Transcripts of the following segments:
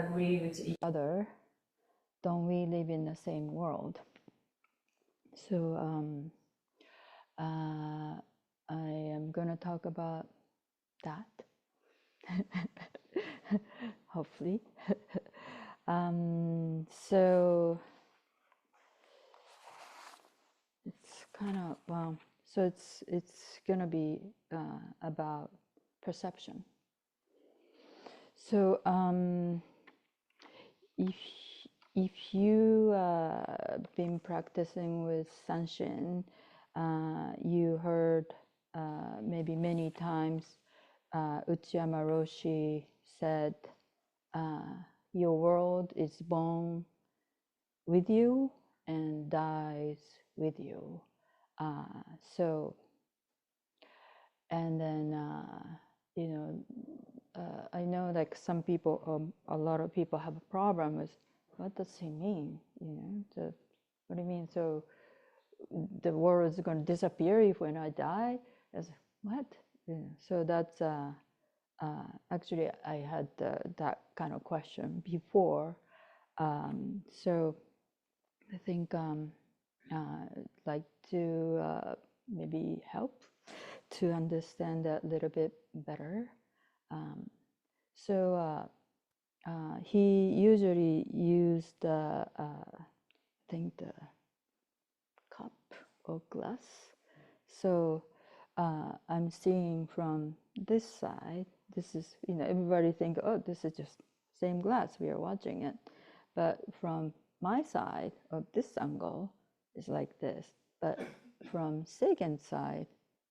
agree with each other, don't we live in the same world? So I am going to talk about that, hopefully. So it's kind of, well, so it's going to be about perception. So if you been practicing with Sanshin, you heard maybe many times Uchiyama Roshi said, your world is born with you and dies with you. So, and then, you know, I know like some people, a lot of people have a problem with, what does he mean? You know, what do you mean? So the world is going to disappear if when I die? As what? Yeah. So that's actually I had that kind of question before. So I think like to maybe help to understand that a little bit better. So he usually used I think the cup or glass. So I'm seeing from this side. This is, you know, everybody think, oh, this is just same glass. We are watching it, but from my side of this angle is like this. But from second side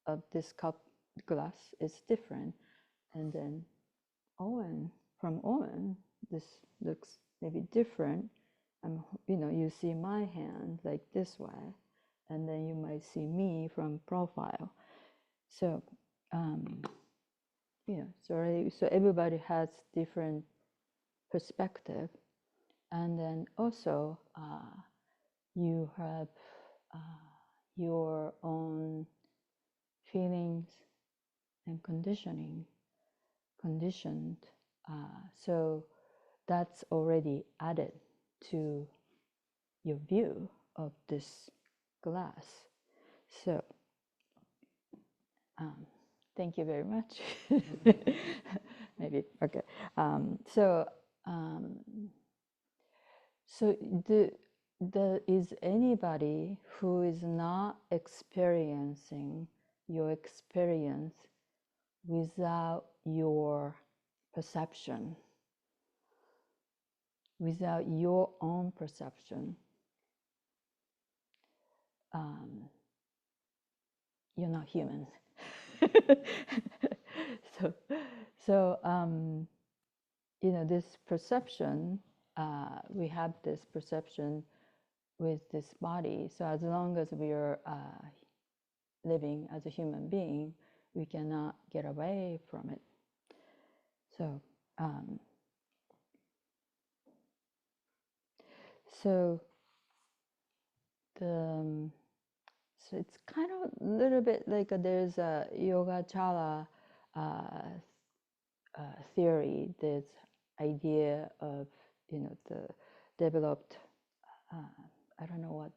of this cup glass is different, and then from Owen, this looks maybe different. You know, you see my hand like this way, and then you might see me from profile. So, you know, so everybody has different perspective, and then also you have your own feelings and conditioned. So that's already added to your view of this glass. So thank you very much. Maybe, okay. So is anybody who is not experiencing your experience without your perception, without your own perception, you're not human. so you know, this perception, we have this perception with this body. So as long as we are living as a human being, we cannot get away from it. So so it's kind of a little bit like there's a Yogacara theory, this idea of, you know, the developed, I don't know what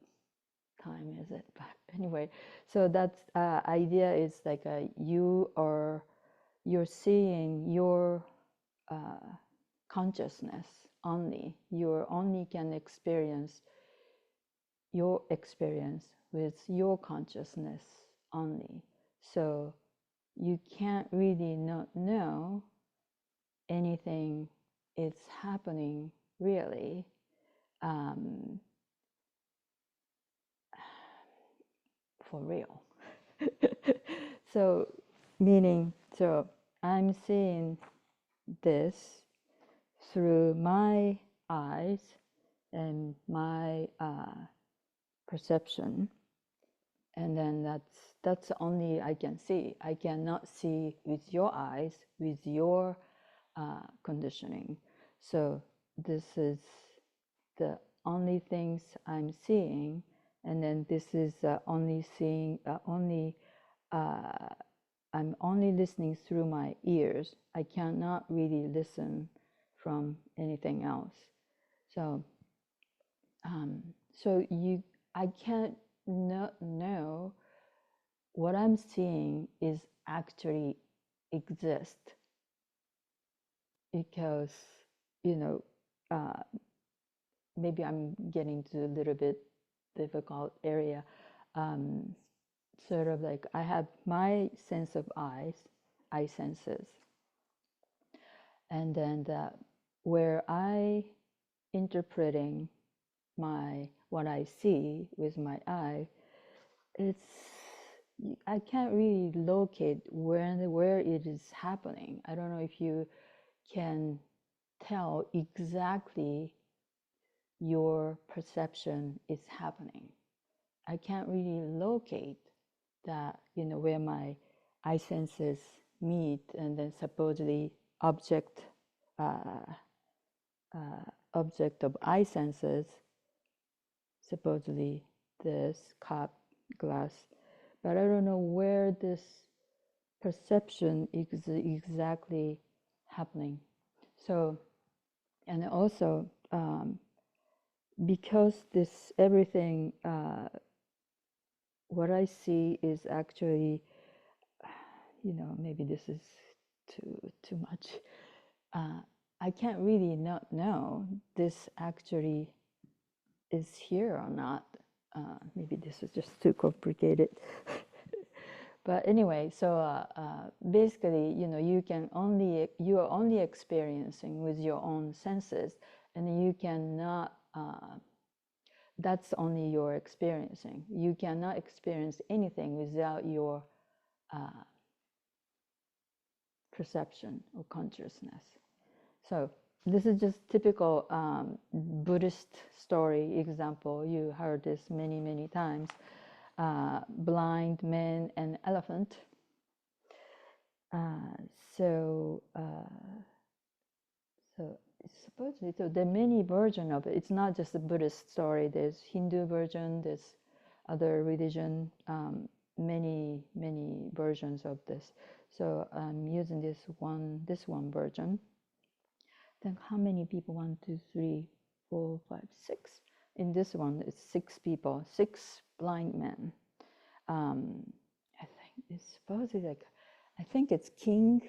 time is it, but anyway, so that's idea is like you're seeing your consciousness only. You only can experience your experience with your consciousness only. So you can't really not know anything is happening really. For real. So meaning, so I'm seeing this through my eyes and my perception, and then that's only I can see. I cannot see with your eyes, with your conditioning. So this is the only things I'm seeing, and then this is only seeing I'm only listening through my ears. I cannot really listen from anything else. So, I can't not know what I'm seeing is actually exist, because, you know, maybe I'm getting to a little bit difficult area. Sort of like I have my sense of eye senses, and then where I interpreting what I see with my eye, I can't really locate where it is happening. I don't know if you can tell exactly your perception is happening. I can't really locate that, where my eye senses meet, and then supposedly object of eye senses, supposedly this cup, glass, but I don't know where this perception is exactly happening. So, and also because this everything, what I see is actually, maybe this is too much. I can't really not know this actually is here or not. Maybe this is just too complicated. But anyway, so basically, you are only experiencing with your own senses, and you cannot. That's only your experiencing. You cannot experience anything without your perception or consciousness. So this is just typical Buddhist story example. You heard this many, many times. Blind man and elephant. So supposedly, so there are many versions of it. It's not just a Buddhist story. There's Hindu version. There's other religion. Many versions of this. So I'm using this one version. Then how many people? 1, 2, 3, 4, 5, 6. In this one, it's 6 people, 6 blind men. I think it's supposedly like, I think it's king.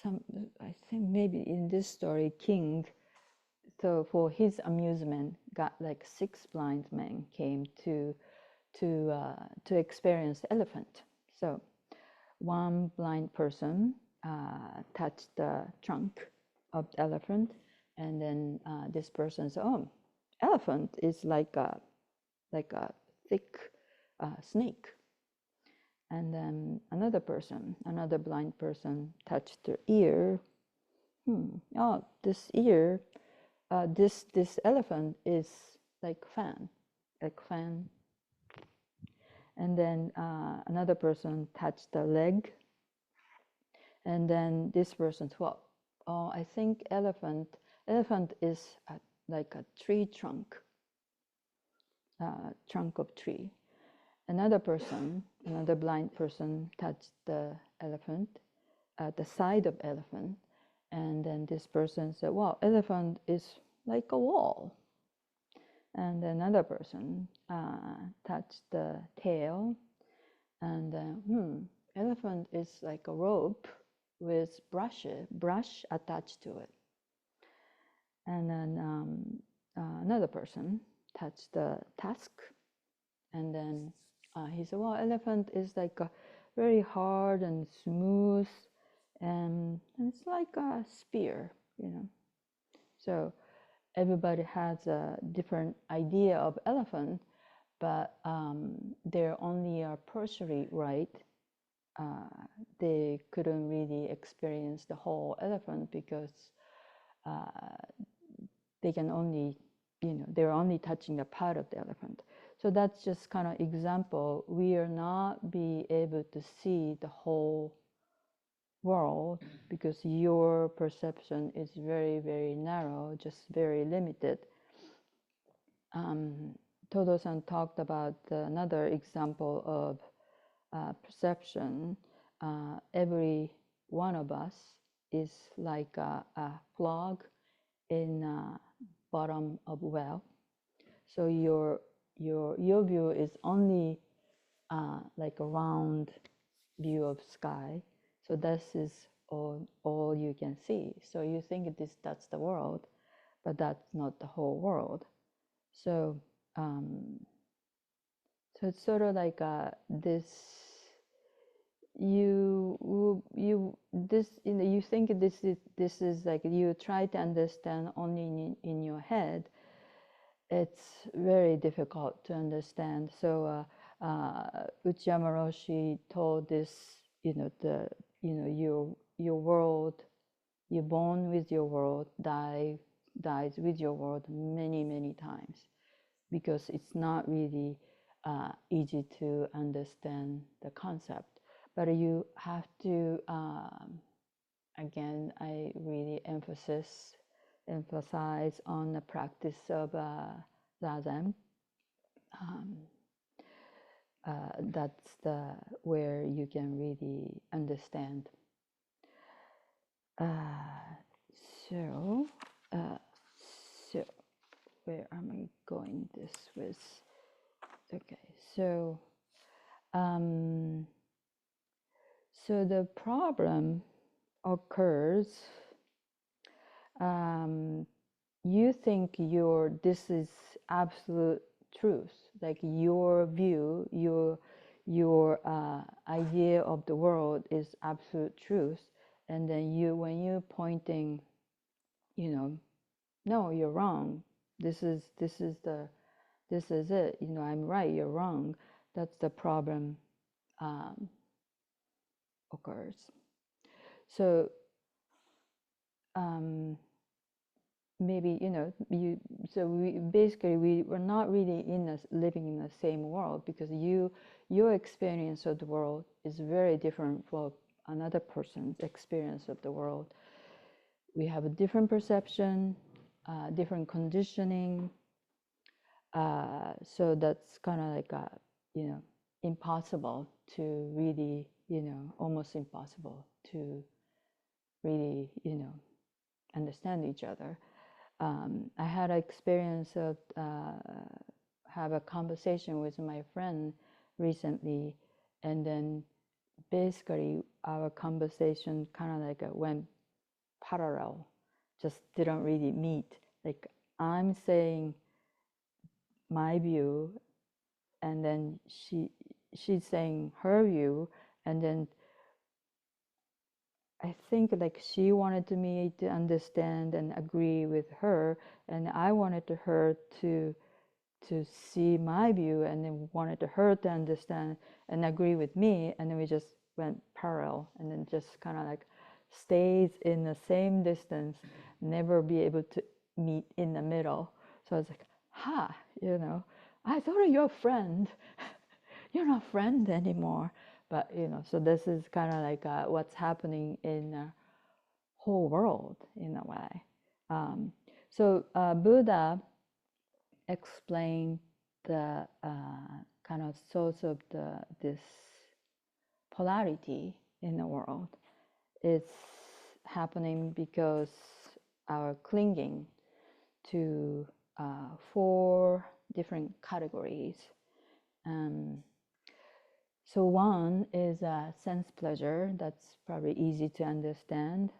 I think maybe in this story, king. So for his amusement, got like 6 blind men came to experience the elephant. So one blind person touched the trunk of the elephant, and then this person said, "Oh, elephant is like a thick snake." And then another blind person, touched the ear. Oh, this ear, this elephant is like fan. And then another person touched the leg. And then this person thought, "Oh, I think elephant is like a tree trunk of tree." Another blind person touched the elephant, the side of elephant, and then this person said, "Wow, elephant is like a wall." And another person touched the tail, and elephant is like a rope with brush attached to it. And then another person touched the tusk, and then he said, "Well, elephant is like a very hard and smooth, and it's like a spear, So everybody has a different idea of elephant, but they're only a partially right. They couldn't really experience the whole elephant because they can only, they're only touching a part of the elephant. So that's just kind of example. We are not be able to see the whole world because your perception is very, very narrow, just very limited. Todo-san talked about another example of perception. Every one of us is like a frog in bottom of well. So your view is only like a round view of sky. So this is all you can see. So you think that's the world, but that's not the whole world. So so it's sort of like this. You think this is like you try to understand only in your head. It's very difficult to understand. So Uchiyama Roshi told this, your world, you're born with your world, dies with your world many times, because it's not really easy to understand the concept. But you have to, again, I really emphasize on the practice of zazen. That's where you can really understand. So where am I going this with? Okay, so so the problem occurs. You think this is absolute truth, like your view, your idea of the world is absolute truth, and then when you're pointing, no, you're wrong. This is it. I'm right. You're wrong. That's the problem occurs. So maybe so we were not really living in the same world, because your experience of the world is very different from another person's experience of the world. We have a different perception, different conditioning. So that's kind of like impossible to really, almost impossible to really, understand each other. I had an experience of have a conversation with my friend recently, and then basically our conversation kind of like went parallel, just didn't really meet. Like I'm saying my view, and then she's saying her view, and then I think like she wanted me to understand and agree with her, and I wanted her to see my view, and then wanted her to understand and agree with me, and then we just went parallel, and then just kind of like stays in the same distance, never be able to meet in the middle. So I was like, I thought you're a friend. You're not a friend anymore. But so this is kind of like what's happening in the whole world in a way. So Buddha explained the kind of source of this polarity in the world. It's happening because our clinging to 4 different categories. So one is sense pleasure. That's probably easy to understand.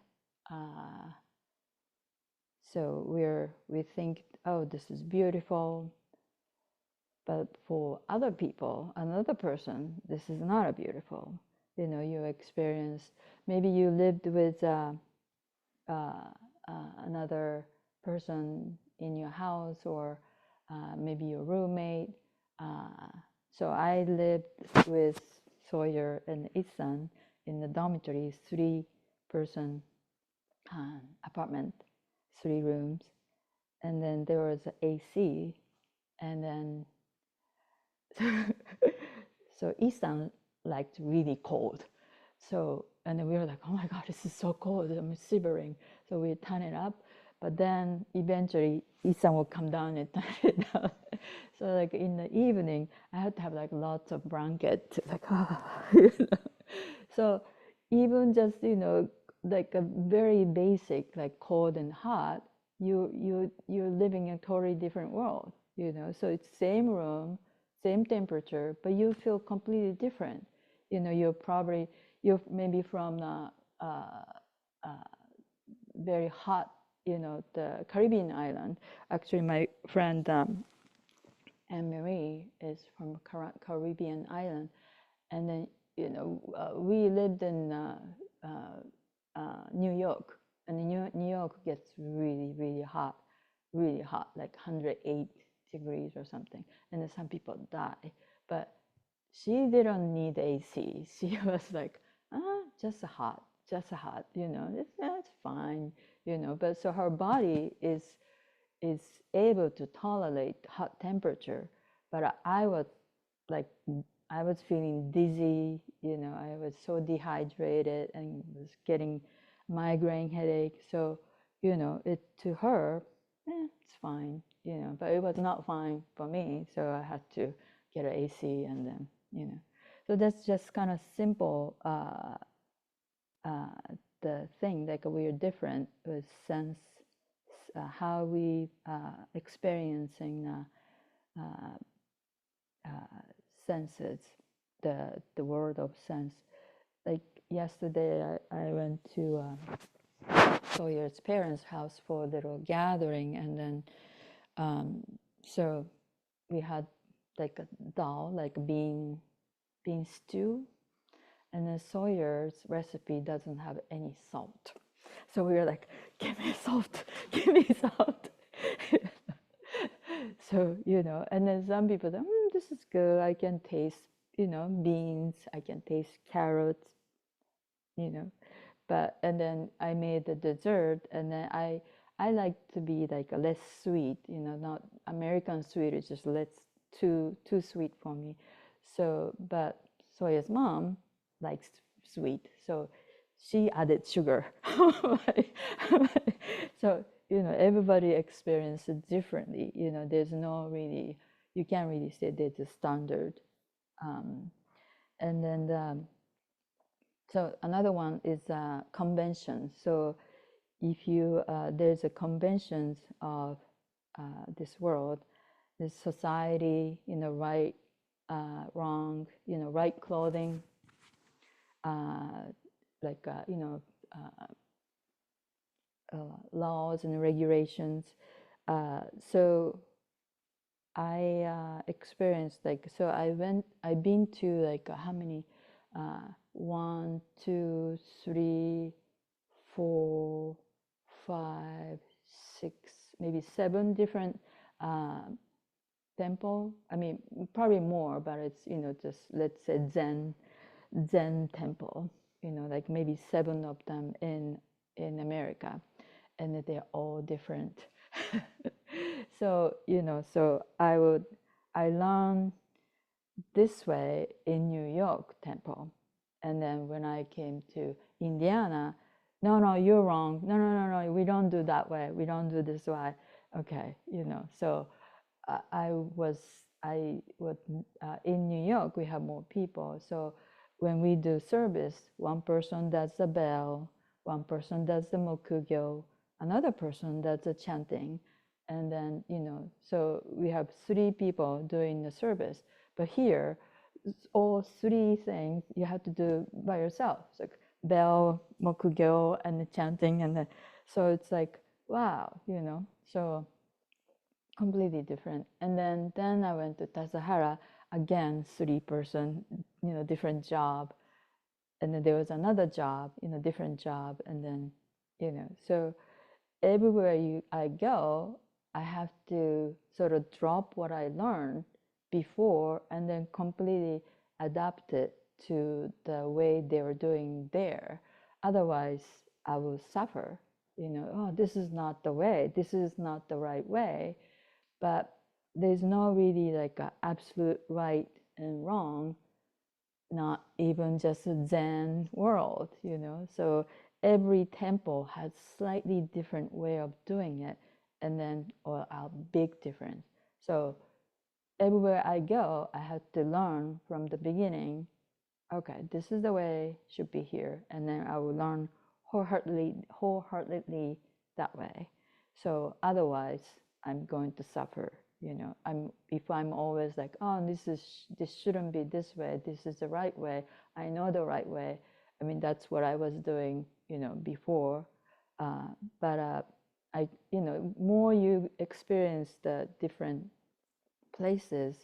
So we think, oh, this is beautiful. But for other people, another person, this is not a beautiful. You experience, maybe you lived with another person in your house, or maybe your roommate. So I lived with Sawyer and Isan in the dormitory, 3-person apartment, 3 rooms, and then there was AC, and then so Isan liked really cold. So, and then we were like, oh my God, this is so cold, I'm shivering. So we turn it up, but then eventually Isan will come down and turn it down. So like in the evening, I had to have like lots of blankets, like, So even just, like a very basic, like cold and hot, you're living in a totally different world, you know. So it's same room, same temperature, but you feel completely different. You know, you're maybe from very hot, you know, the Caribbean island. Actually, my friend Anne Marie is from Caribbean island, and then you know we lived in New York, and New York gets really hot, like 108 degrees or something, and then some people die. But she didn't need AC. She was like, just hot, you know, that's fine, you know. But so her body is able to tolerate hot temperature, but I was like, I was feeling dizzy, you know, I was so dehydrated and was getting migraine headache. So, you know, it to her, it's fine, you know, but it was not fine for me. So I had to get an AC, and then, you know, so that's just kind of simple. The thing, like we're different with sense, how we experiencing senses, the world of sense. Like yesterday, I went to Sawyer's parents' house for a little gathering, and then so we had like a dal, like bean stew, and then Sawyer's recipe doesn't have any salt. So we were like, give me salt, give me salt. So, you know, and then some people say, this is good. I can taste, you know, beans. I can taste carrots, you know. But, and then I made the dessert, and then I like to be like a less sweet, you know, not American sweet. It's just too sweet for me. So, but Soya's mom likes sweet, so she added sugar. So, you know, everybody experiences it differently. You know, there's no really, you can't really say there's a standard. And then, so another one is convention. So if you, there's a conventions of this world, this society, you know, right, wrong, you know, right clothing, like, you know, laws and regulations. So I experienced like, so I've been to like how many, 1, 2, 3, 4, 5, 6, maybe 7 different temple. I mean, probably more, but it's, you know, just let's say Zen temple, you know, like maybe 7 of them in America, and they're all different. So, you know, so I learned this way in New York temple. And then when I came to Indiana, no, you're wrong. No, we don't do that way. We don't do this way. Okay, you know, so I would, in New York, we have more people. So when we do service, one person does the bell, one person does the mokugyo, another person does the chanting. And then, you know, so we have 3 people doing the service. But here, all 3 things you have to do by yourself. It's like bell, mokugyo, and the chanting. And then, so it's like, wow, you know, so completely different. And then I went to Tassajara, again, 3-person, you know, different job. And then there was another job, you know, different job. And then, you know, so everywhere I go, I have to sort of drop what I learned before and then completely adapt it to the way they were doing there. Otherwise, I will suffer. You know, oh, this is not the way. This is not the right way. But there's no really like an absolute right and wrong, not even just a Zen world, you know. So every temple has slightly different way of doing it, and then or a big difference. So everywhere I go, I had to learn from the beginning. Okay, this is the way should be here, and then I will learn wholeheartedly that way. So otherwise, I'm going to suffer. You know, if I'm always like, oh, this shouldn't be this way. This is the right way. I know the right way. I mean, that's what I was doing, you know, before. But you know, more you experience the different places,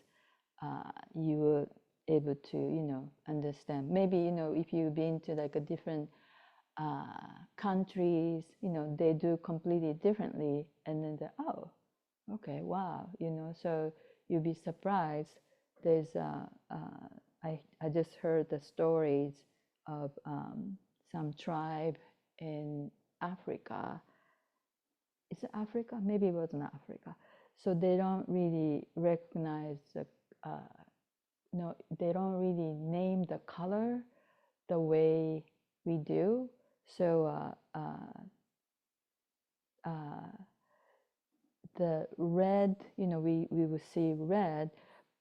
you were able to, you know, understand. Maybe, you know, if you've been to like a different countries, you know, they do completely differently, and then oh, okay, wow, you know, so you'll be surprised. There's I just heard the stories of some tribe in Africa. Is it Africa? Maybe it wasn't Africa. So they don't really recognize the no, they don't really name the color the way we do. So the red, you know, we will see red,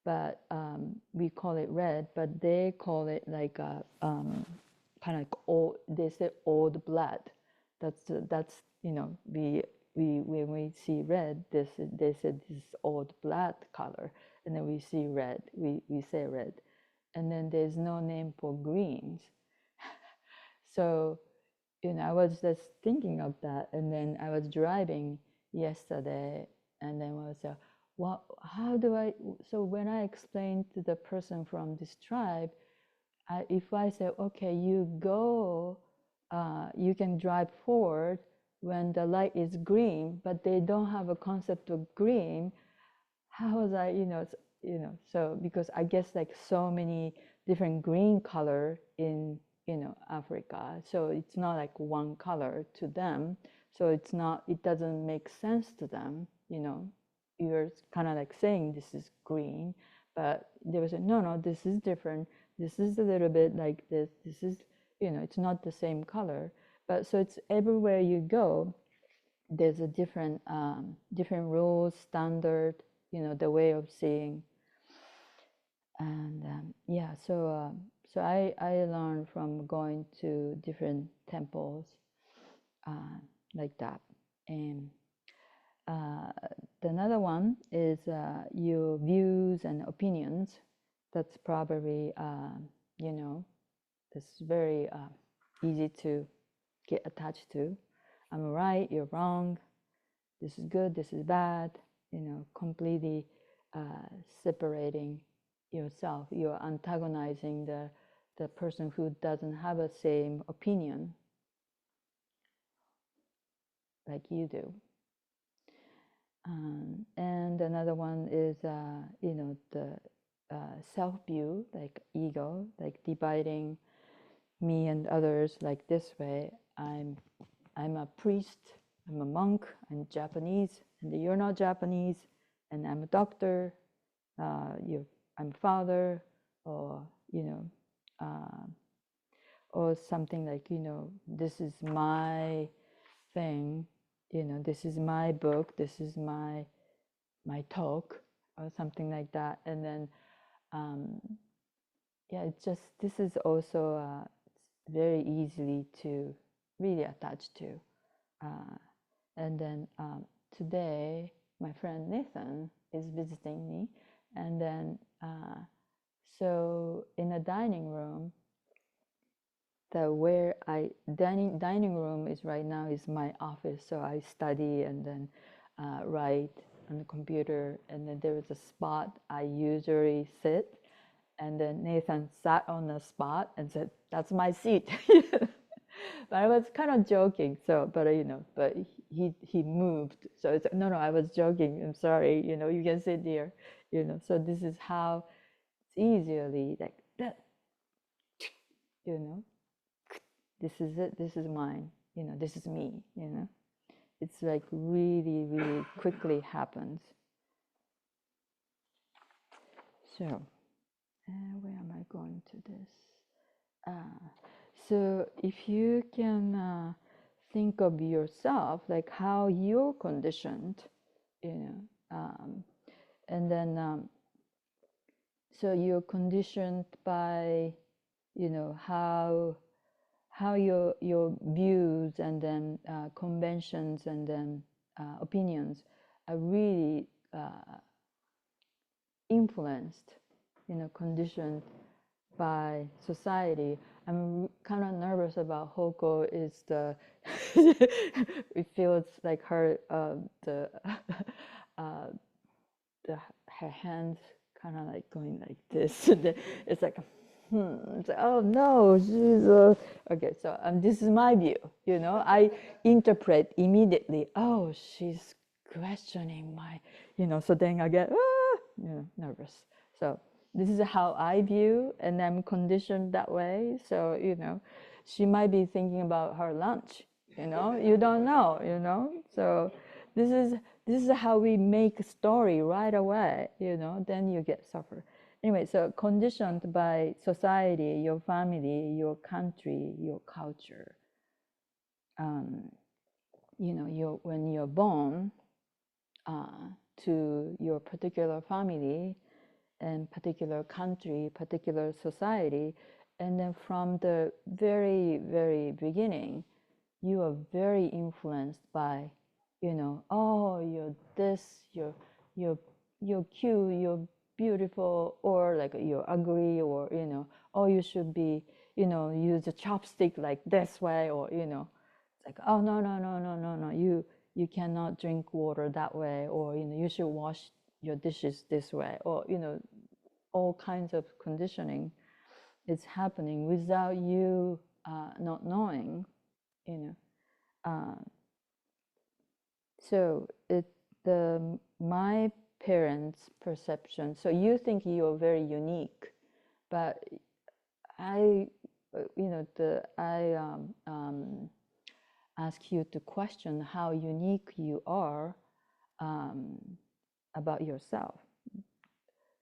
but we call it red, but they call it like a kind of like old. They say old blood. That's you know, we when we see red, they said this is old blood color, and then we see red. We say red, and then there's no name for greens. So, you know, I was just thinking of that, and then I was driving yesterday, and then I was like, well, how do I? So when I explained to the person from this tribe, if I say, okay, you go, you can drive forward when the light is green, but they don't have a concept of green. How was I, you know, so because I guess like so many different green color in, you know, Africa, so it's not like one color to them. So it's not, it doesn't make sense to them, you know. You're kind of like saying this is green, but they were saying, no, no, this is different. This is a little bit like this. This is, you know, it's not the same color. But so it's everywhere you go, there's a different different rules, standard, you know, the way of seeing. And yeah, so I learned from going to different temples like that. And another one is your views and opinions. That's probably you know, that's very easy to get attached to. I'm right, you're wrong, this is good, this is bad, you know, completely separating yourself. You're antagonizing the person who doesn't have the same opinion like you do. And another one is, you know, the self-view, like ego, like dividing me and others like this way. I'm a priest, I'm a monk, I'm Japanese, and you're not Japanese, and I'm a doctor, I'm father, or, you know, or something like, you know, this is my thing, you know, this is my book, this is my talk, or something like that. And then, yeah, it's just, this is also very easily to really attach to. And then today, my friend Nathan is visiting me. And then, so in a dining room, where dining room is right now is my office. So I study and then write on the computer. And then there is a spot I usually sit. And then Nathan sat on the spot and said, "That's my seat." But I was kind of joking. So, but you know, but he moved. So it's no, I was joking. I'm sorry. You know, you can sit here. You know, so this is how it's easily like that. You know, this is it. This is mine. You know, this is me. You know, it's like really, really quickly happens. So, where am I going to this? So if you can think of yourself, like how you're conditioned, you know, and then so you're conditioned by, you know, how your views and then conventions and then opinions are really influenced, conditioned by society. I'm kind of nervous about Hoko is the, it feels like her, uh, her hands kind of like going like this. It's like, it's like, oh no, she's okay. So this is my view. I interpret immediately. Oh, she's questioning my, So then I get nervous. So this is how I view, and I'm conditioned that way. So she might be thinking about her lunch. You don't know. So this is how we make a story right away. Then you get suffer. Anyway, so conditioned by society, your family, your country, your culture. When you're born to your particular family and particular country, particular society, and then from the very, very beginning, you are very influenced by, oh, you're this, you're cute, you're beautiful, or like you're ugly, or oh, you should be, use a chopstick like this way, or it's like, oh, no, you cannot drink water that way, or you should wash your dishes this way, or all kinds of conditioning is happening without you not knowing, uh, so my parents' perception. So you think you're very unique, but I, ask you to question how unique you are about yourself.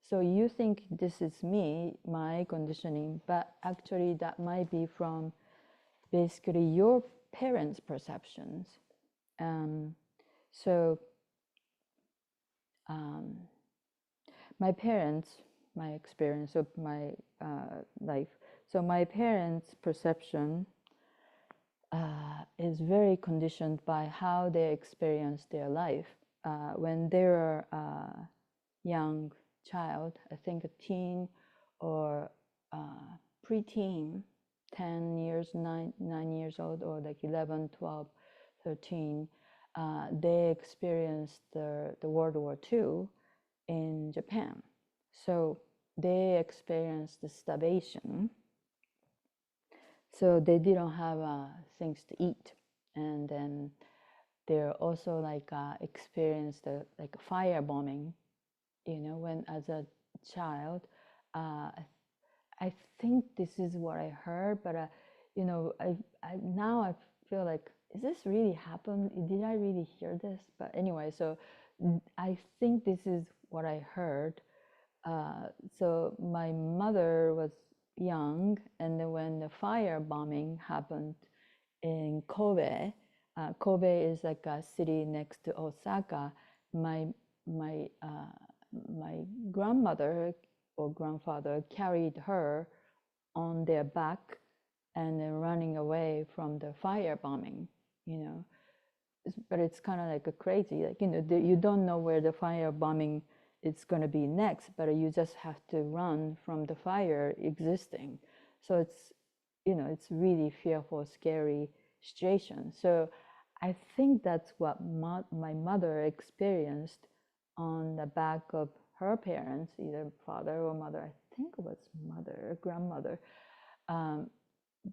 So you think this is me, my conditioning, but actually that might be from basically your parents' perceptions. So my parents, my experience of my life. So my parents' perception is very conditioned by how they experience their life. When they were a young child, I think a teen or preteen, 10 years, 9 years old, or like 11, 12, 13, they experienced the World War II in Japan. So they experienced the starvation. So they didn't have things to eat. And then they're also like experienced like fire bombing, when as a child. I think this is what I heard, but now I feel like, is this really happened? Did I really hear this? But anyway, so I think this is what I heard. So my mother was young, and then when the fire bombing happened in Kobe, Kobe is like a city next to Osaka. My my my grandmother or grandfather carried her on their back and then running away from the fire bombing, but it's kind of like a crazy, like, you don't know where the fire bombing is going to be next, but you just have to run from the fire existing. So it's really fearful, scary situation. So I think that's what my mother experienced on the back of her parents, either father or mother. I think it was mother, grandmother.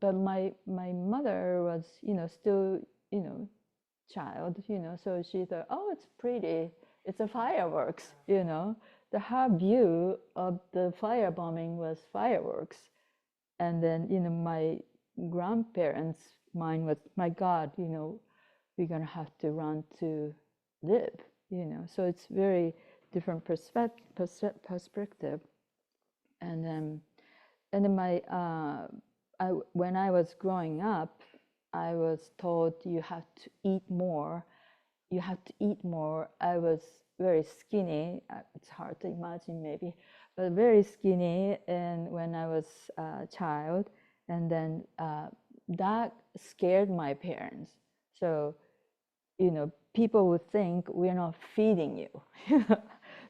But my mother was, still, child, so she thought, oh, it's pretty, it's a fireworks, her view of the fire bombing was fireworks. And then, my grandparents' mind was, my God, we're gonna have to run to live, so it's very different perspective. And then when I was growing up, I was told you have to eat more. You have to eat more. I was very skinny. It's hard to imagine maybe, but very skinny. And when I was a child, and then that scared my parents. So, people would think we're not feeding you.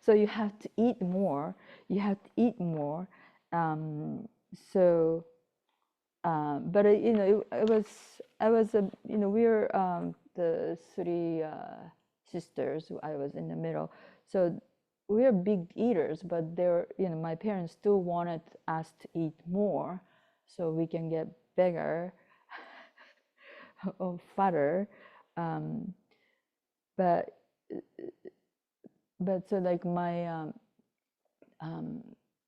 So you have to eat more. You have to eat more. So, but you know, I was, you know, we're the three sisters. I was in the middle, so we're big eaters. But they're, you know, my parents still wanted us to eat more, so we can get bigger or fatter. But so like my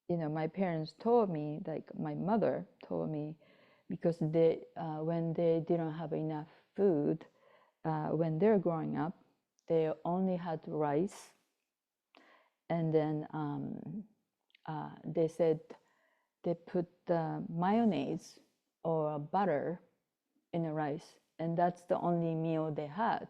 you know, my parents told me, like my mother told me, because they when they didn't have enough food when they're growing up, they only had rice, and then they said they put mayonnaise or butter in the rice, and that's the only meal they had.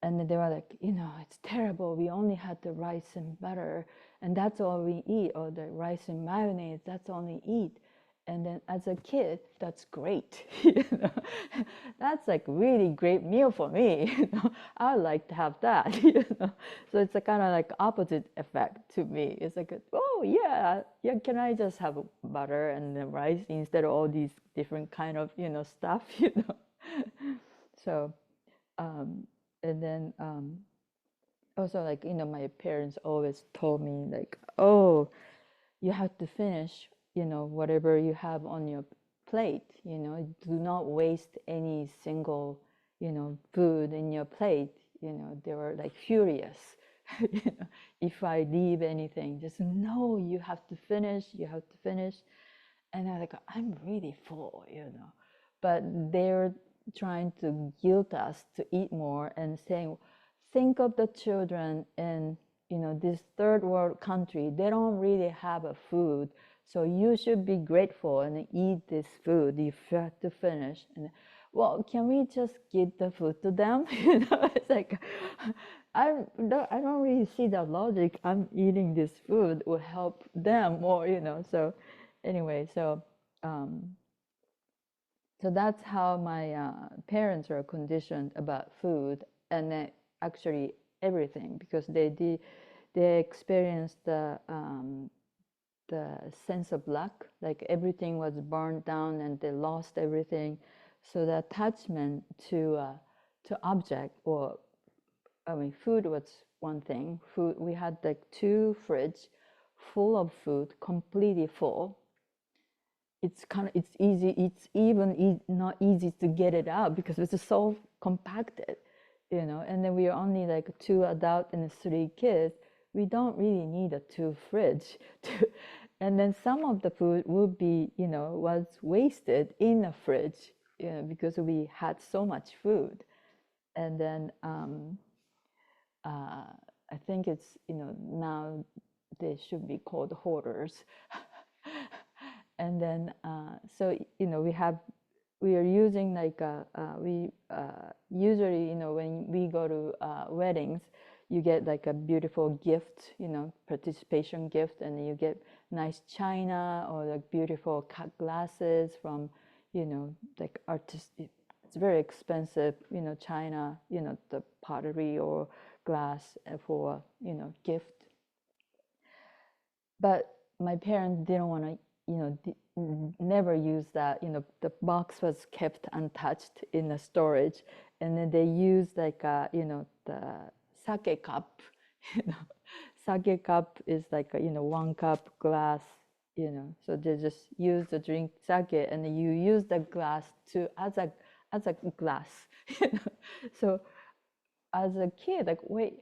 And they were like, you know, it's terrible. We only had the rice and butter, and that's all we eat, or the rice and mayonnaise, that's all we eat. And then as a kid, that's great. You know? That's like really great meal for me. You know? I would like to have that. You know? So it's a kind of like opposite effect to me. It's like, oh yeah, yeah, can I just have butter and then rice instead of all these different kind of, you know, stuff, you know? So and then also, like, you know, my parents always told me like, oh, you have to finish, you know, whatever you have on your plate, you know, do not waste any single, you know, food in your plate. You know, they were like furious. You know, if I leave anything, just no, you have to finish, you have to finish. And I'm like, I'm really full, you know. But they're trying to guilt us to eat more and saying, think of the children in, you know, this third world country. They don't really have a food, so you should be grateful and eat this food. You have to finish. And well, can we just give the food to them? You know, it's like I don't really see the logic. I'm eating this food will help them more, you know. So anyway, so that's how my parents are conditioned about food, and then actually everything, because they experienced the sense of lack, like everything was burned down and they lost everything. So the attachment to object, or I mean, food was one thing. Food, we had like 2 fridge full of food, completely full. It's kind of, it's easy, it's even not easy to get it out because it's so compacted, you know. And then we are only like 2 adults and 3 kids. We don't really need a 2 fridge to, and then some of the food would be, you know, was wasted in a fridge, you know, because we had so much food. And then I think it's, you know, now they should be called hoarders. And then so, you know, we are using like we usually, you know, when we go to weddings, you get like a beautiful gift, you know, participation gift, and you get nice china or like beautiful cut glasses from, you know, like artist. It's very expensive, you know, china, you know, the pottery or glass for, you know, gift. But my parents didn't want to, you know, never use that. You know, the box was kept untouched in the storage, and then they used like you know, the sake cup. You know, sake cup is like a, you know, 1 cup glass. You know, so they just use the drink sake, and then you use the glass to as a glass. You know, so as a kid, like, wait,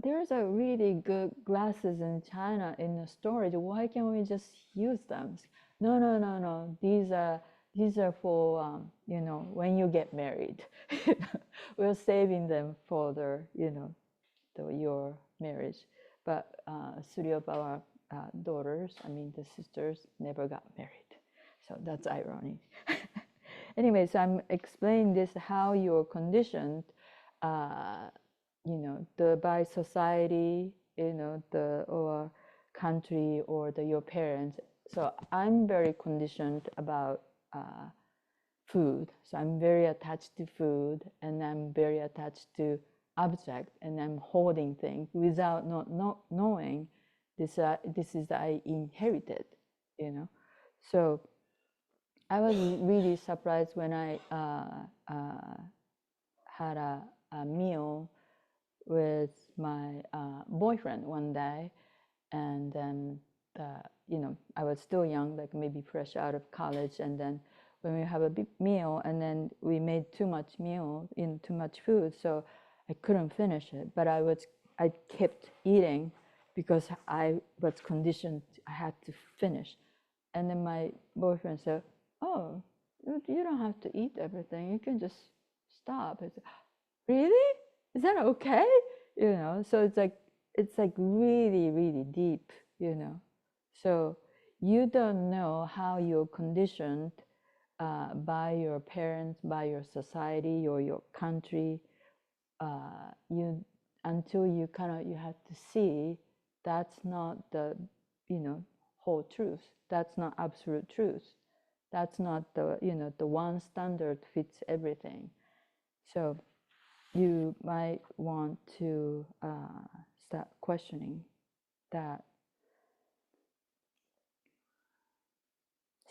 there's a really good glasses in China in the storage. Why can't we just use them? No, no, no, no. These are for you know, when you get married. We're saving them for the, you know, your marriage. But 3 of our daughters, I mean the sisters, never got married. So that's irony. Anyway, so I'm explaining this how you're conditioned. You know, by society, you know, or country, or your parents. So I'm very conditioned about food. So I'm very attached to food, and I'm very attached to object, and I'm holding things without not knowing this is I inherited, you know. So I was really surprised when I had a meal with my boyfriend one day, and then you know, I was still young, like maybe fresh out of college, and then when we have a big meal, and then we made too much food, so I couldn't finish it, but I kept eating because I was conditioned, I had to finish. And then my boyfriend said, "Oh, you don't have to eat everything, you can just stop." I said, "Really? Is that okay?" You know, so it's like really, really deep, you know. So you don't know how you're conditioned by your parents, by your society or your country. You until you you have to see that's not the, you know, whole truth. That's not absolute truth. That's not the, you know, the one standard fits everything. So you might want to start questioning that.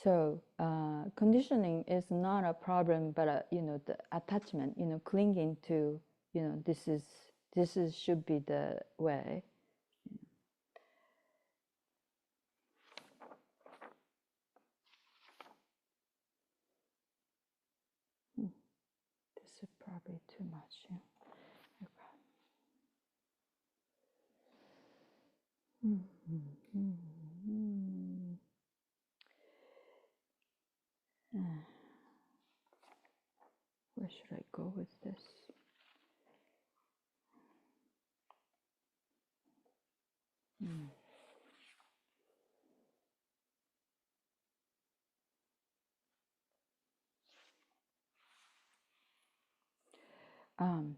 So conditioning is not a problem, but you know, the attachment, you know, clinging to, you know, this is should be the way. This is probably too much. Yeah. Where should I go with this?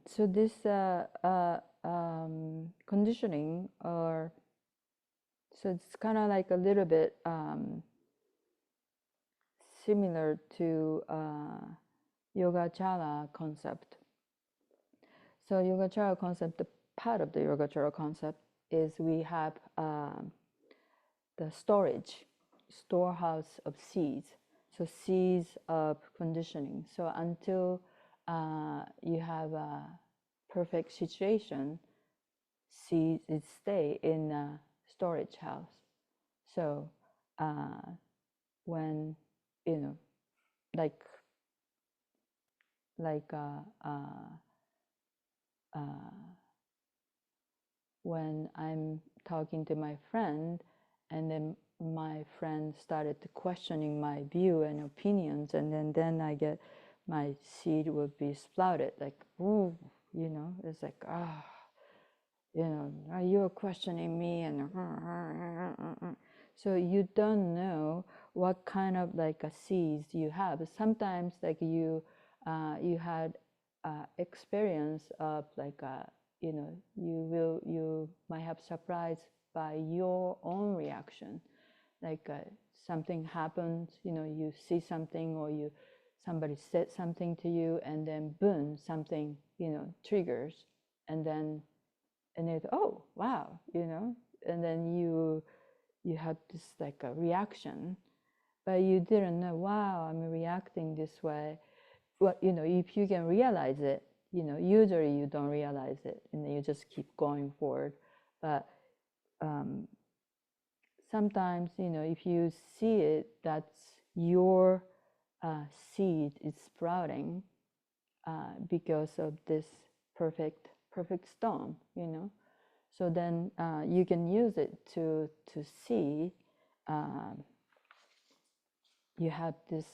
So this conditioning, or so it's kind of like a little bit similar to Yogacara concept. So Yogacara concept, the part of the Yogacara concept is we have the storehouse of seeds. So seeds of conditioning. So until you have a perfect situation, seeds stay in a storage house. So when, you know, like like when I'm talking to my friend, and then my friend started to questioning my view and opinions, and then I get my seed would be sprouted, like, ooh, you know, it's like, you know, you're questioning me, and so you don't know what kind of like a seeds you have. Sometimes like you had experience of like you know, you might have surprised by your own reaction, like something happens, you know, you see something, or somebody said something to you, and then boom, something, you know, triggers, and then it's, oh wow, you know, and then you have this like a reaction, but you didn't know, wow, I'm reacting this way. Well, you know, if you can realize it, you know, usually you don't realize it, and then you just keep going forward. But sometimes, you know, if you see it, that's your seed is sprouting because of this perfect storm, you know. So then you can use it to see you have this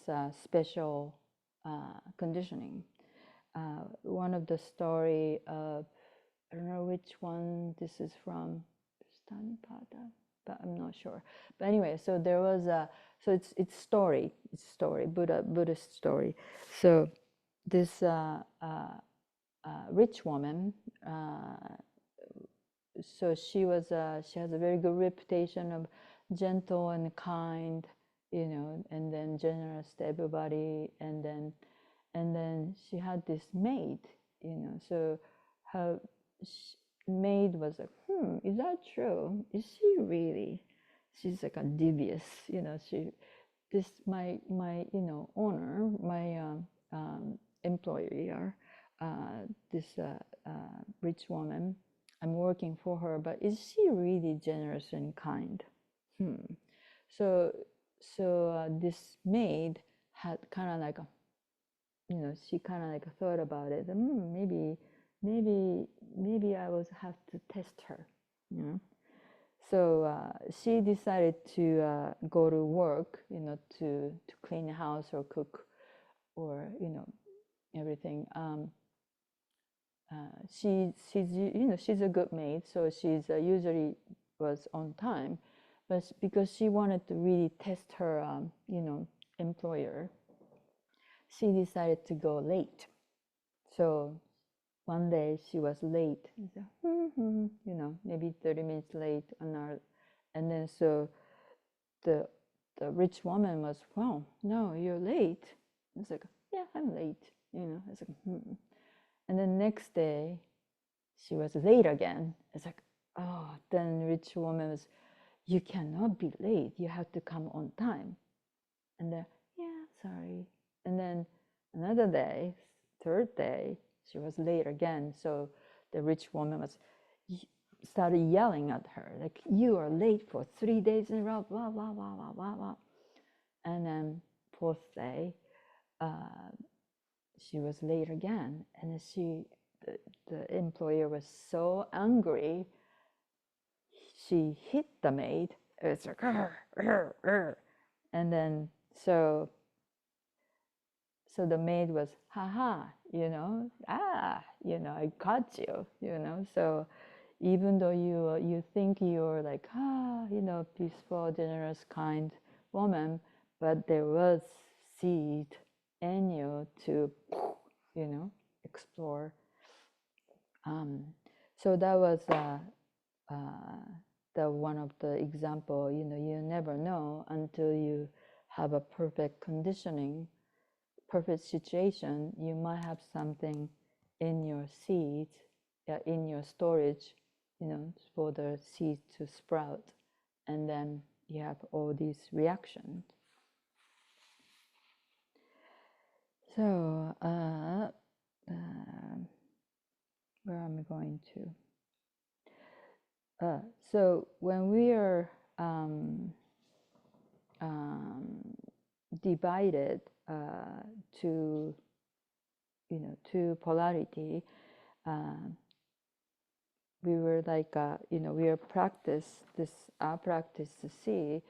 special conditioning. One of the story of, I don't know which one this is from, Stanipada, but I'm not sure. But anyway, so there was a, so it's story, Buddhist story. So this rich woman, so she has a very good reputation of gentle and kind, you know, and then generous to everybody, and then she had this maid, you know, so her maid was like, is that true? Is she really? She's like a devious, you know, my you know, owner, my employer, this rich woman, I'm working for her, but is she really generous and kind? So this maid had kind of like a, you know, she kind of like thought about it. Maybe I will have to test her, you know. So she decided to go to work, you know, to clean the house or cook or, you know, everything. She's you know, she's a good maid, so she's usually was on time, but because she wanted to really test her you know, employer, she decided to go late. So one day she was late, you know, maybe 30 minutes late on our, and then so the rich woman was, well, no, you're late. It's like, yeah, I'm late, you know. It's like, And then next day she was late again. It's like, oh, then rich woman was, you cannot be late, you have to come on time. And then, yeah, sorry. And then another day, third day, she was late again. So the rich woman was started yelling at her, like, you are late for 3 days in a row, blah, blah, blah, blah, blah, blah. And then fourth day, she was late again. And the employer was so angry, she hit the maid. It's like, and then so the maid was, haha, you know, you know, I caught you, you know. So even though you think you're like, you know, peaceful, generous, kind woman, but there was seed in you to, you know, explore. So that was the one of the example. You know, you never know until you have a perfect conditioning, perfect situation. You might have something in your seeds, in your storage, you know, for the seeds to sprout, and then you have all these reactions. So where am I going to? So when we are divided to, you know, to polarity, we were like, you know, we are our practice to see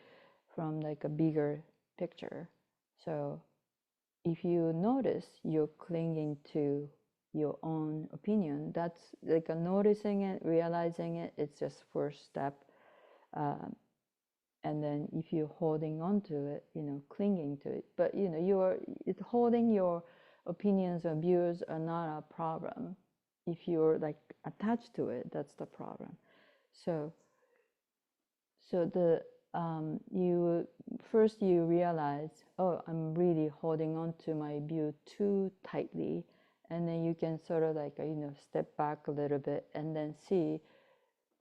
from like a bigger picture. So if you notice you're clinging to your own opinion, that's like noticing it, realizing it, it's just first step. And then if you're holding on to it, you know, clinging to it, but you know, it's holding your opinions or views are not a problem. If you're like attached to it, that's the problem. So the you first you realize, oh, I'm really holding on to my view too tightly, and then you can sort of like, you know, step back a little bit and then see,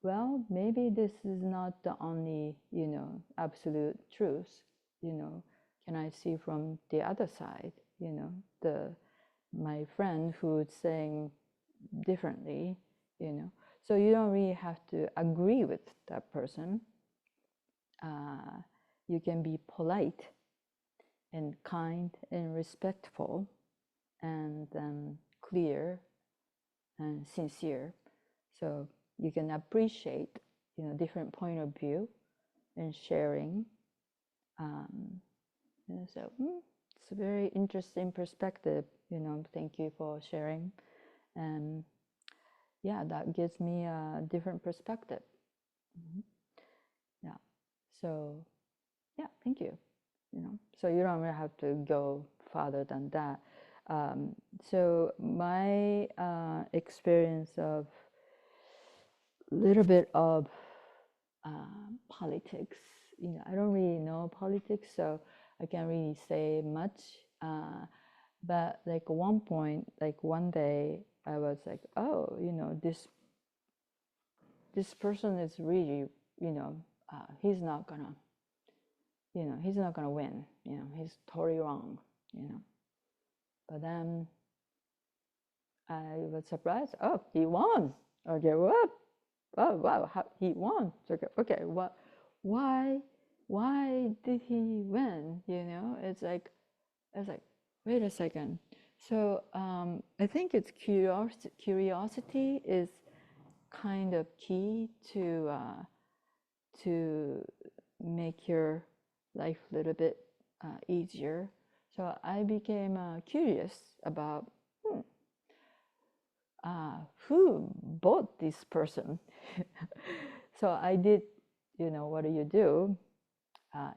well, maybe this is not the only, you know, absolute truth. You know, can I see from the other side? You know, my friend who's saying differently. You know, so you don't really have to agree with that person. You can be polite and kind and respectful and clear and sincere. So you can appreciate, you know, different point of view and sharing. And so it's a very interesting perspective. You know, thank you for sharing. And yeah, that gives me a different perspective. Yeah. So yeah, thank you. You know, so you don't really have to go farther than that. So my experience of a little bit of politics, I don't really know politics, so I can't really say much. But like at one point, like one day, I was like, oh, this person is really, he's not gonna, he's not gonna win. He's totally wrong. But then I was surprised. Oh, he won. Okay, what? Oh, wow, he won. Okay, what? Why? Why did he win? It's like, wait a second. So I think it's curiosity is kind of key to make your life a little bit easier. So I became curious about who bought this person. So I did, what do you do?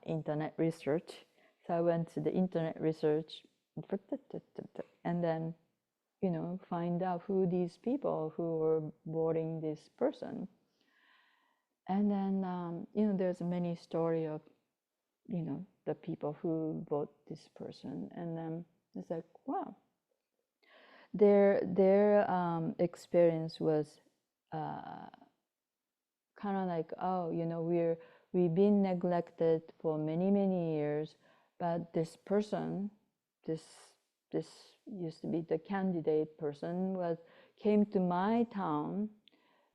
Internet research. So I went to the internet research and then, find out who these people who were boarding this person. And then, there's many story of, the people who bought this person. And then it's like, wow. Their experience was kind of like, oh, we've been neglected for many years, but this person, this used to be the candidate person, came to my town.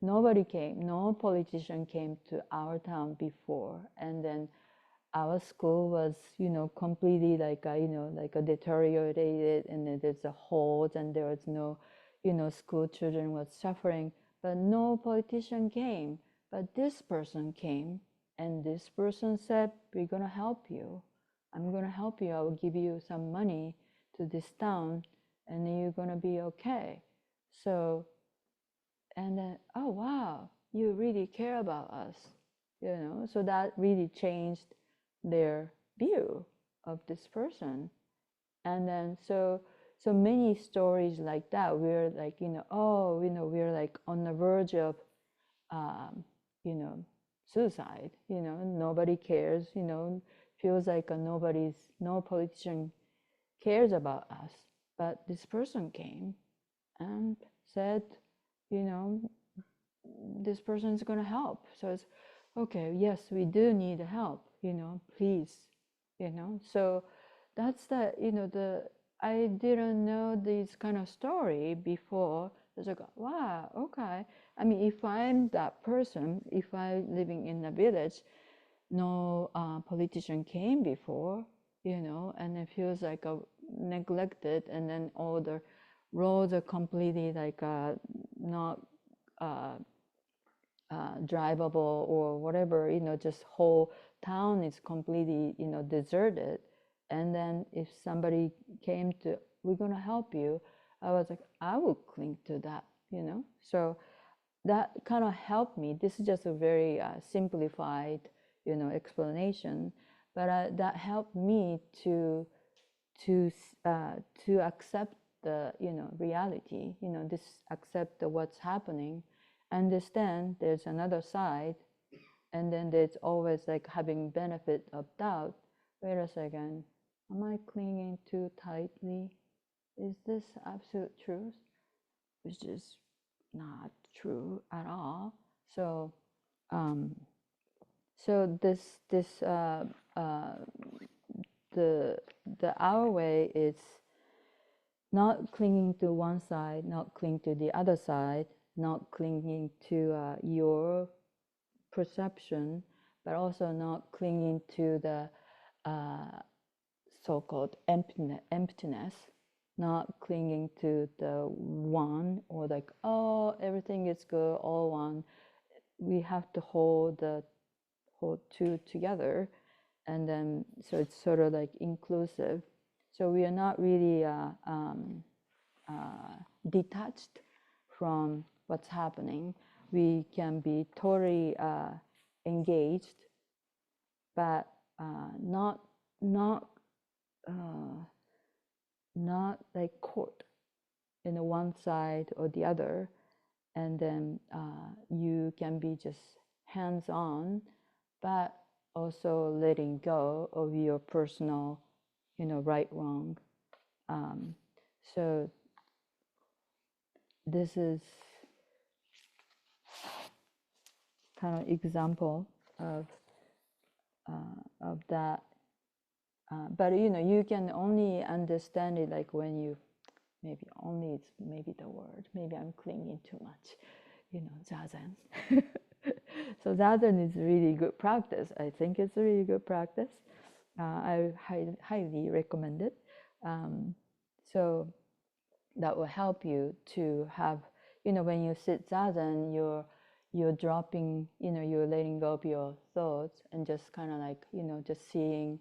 Nobody came, no politician came to our town before, and then our school was, completely like a deteriorated, and then there's a holes, and there was no, school children was suffering, but no politician came. But this person came, and this person said, we're going to help you. I'm going to help you. I will give you some money to this town, and then you're going to be okay. So, and then, oh, wow, you really care about us, So that really changed their view of this person. And then, so many stories like that. We're like, we're like on the verge of, suicide, nobody cares, feels like no politician cares about us. But this person came and said, this person is going to help. So it's, okay, yes, we do need help, please, So that's I didn't know this kind of story before. It's like, wow, okay. I mean, if I'm that person, if I'm living in a village, no politician came before, and it feels like neglected, and then all the roads are completely like not drivable or whatever, just whole town is completely, deserted. And then if somebody came to, we're going to help you, I was like, I will cling to that, So that kind of helped me. This is just a very simplified, explanation, but that helped me to accept the, reality, accept what's happening, understand there's another side, and then there's always like having benefit of doubt. Wait a second, am I clinging too tightly? Is this absolute truth? Which is not true at all. So, the our way is not clinging to one side, not clinging to the other side, not clinging to your perception, but also not clinging to the so-called emptiness, not clinging to the one, or like, oh, everything is good, all one. We have to hold two together, and then so it's sort of like inclusive. So we are not really detached from what's happening. We can be totally engaged, but not like caught in the one side or the other. And then you can be just hands-on, but also letting go of your personal, right, wrong. So this is kind of example of that. But you can only understand it like when you maybe only it's maybe the word. Maybe I'm clinging too much, zazen. So zazen is really good practice. I think it's a really good practice. I highly recommend it. So that will help you to have, when you sit zazen, you're dropping, you're letting go of your thoughts and just kind of like, just seeing,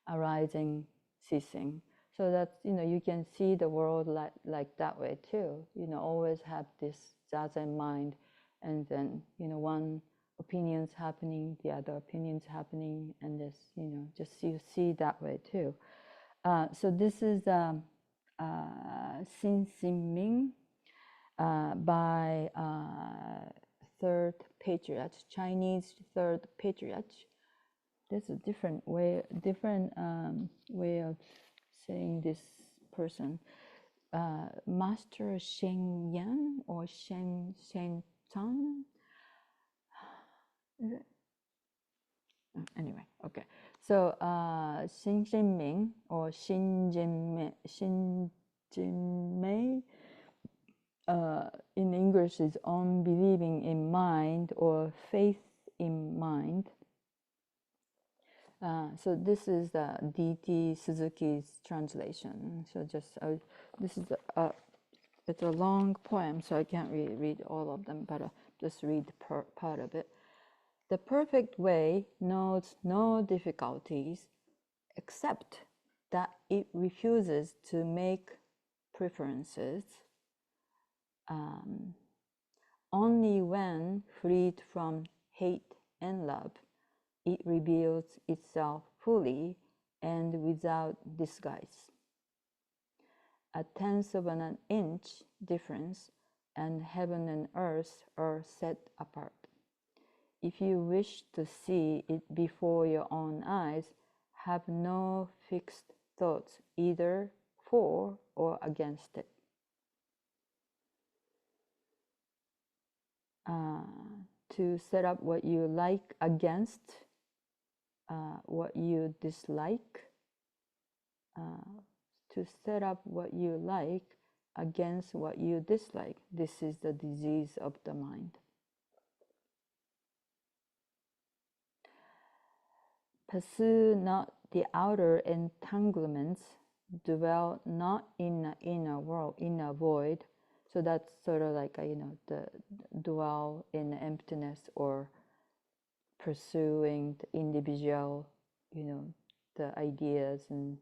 arising, ceasing. So that, you can see the world like that way too. Always have this zazen mind, and then, one opinion's happening, the other opinion's happening, and just you see that way too. So this is Xin Xin Ming by third patriarch, Chinese third patriarch. There's a different way of saying this person. Master Shen Yan or Shen Tan. Is it? Anyway, okay. So Xin Jinming or Xin Jinmei in English is on believing in mind or faith in mind. So this is the D.T. Suzuki's translation. So just this is it's a long poem, so I can't really read all of them, but just read part of it. The perfect way knows no difficulties except that it refuses to make preferences. Only when freed from hate and love, it reveals itself fully and without disguise. A tenth of an inch difference, and heaven and earth are set apart. If you wish to see it before your own eyes, have no fixed thoughts either for or against it. To set up what you like against what you dislike. To set up what you like against what you dislike. This is the disease of the mind. Pursue not the outer entanglements, dwell not in the inner world, inner void. So that's sort of like the dwell in emptiness or pursuing the individual, the ideas and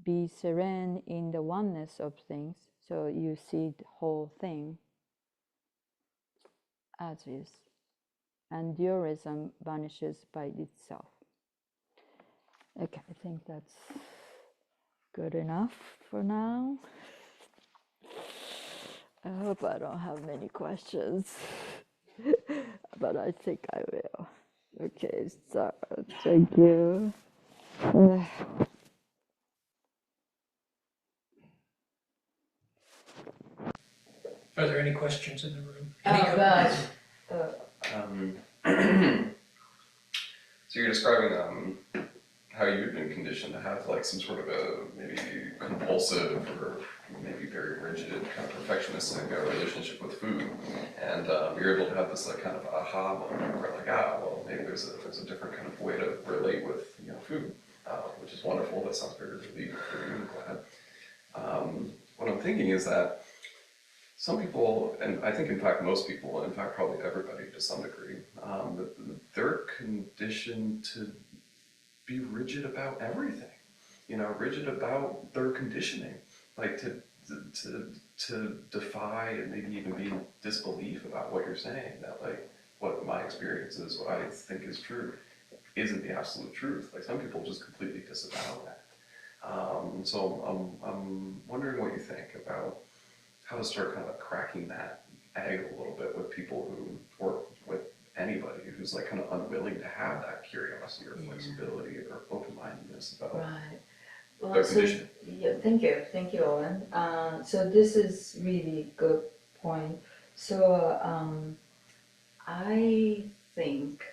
be serene in the oneness of things. So you see the whole thing as is, and dualism vanishes by itself. Okay, I think that's good enough for now. I hope I don't have many questions, but I think I will. Okay, so thank you. Are there any questions in the room? So you're describing how you've been conditioned to have like some sort of a maybe compulsive or maybe very rigid kind of perfectionistic relationship with food, and you're able to have this like kind of aha moment where like well maybe there's a different kind of way to relate with food, which is wonderful. That sounds very relieving for you. I'm glad. What I'm thinking is that some people, and I think in fact most people, in fact probably everybody to some degree, they're conditioned to be rigid about everything, rigid about their conditioning, like to defy and maybe even be in disbelief about what you're saying, that like what my experience is, what I think is true, isn't the absolute truth. Like some people just completely disavow that. So I'm wondering what you think about how to start kind of cracking that egg a little bit with people who, or with anybody who's like kind of unwilling to have that curiosity or Yeah. flexibility or open-mindedness about Right. Well, their so, condition. yeah, thank you, Owen. So this is really good point. So I think,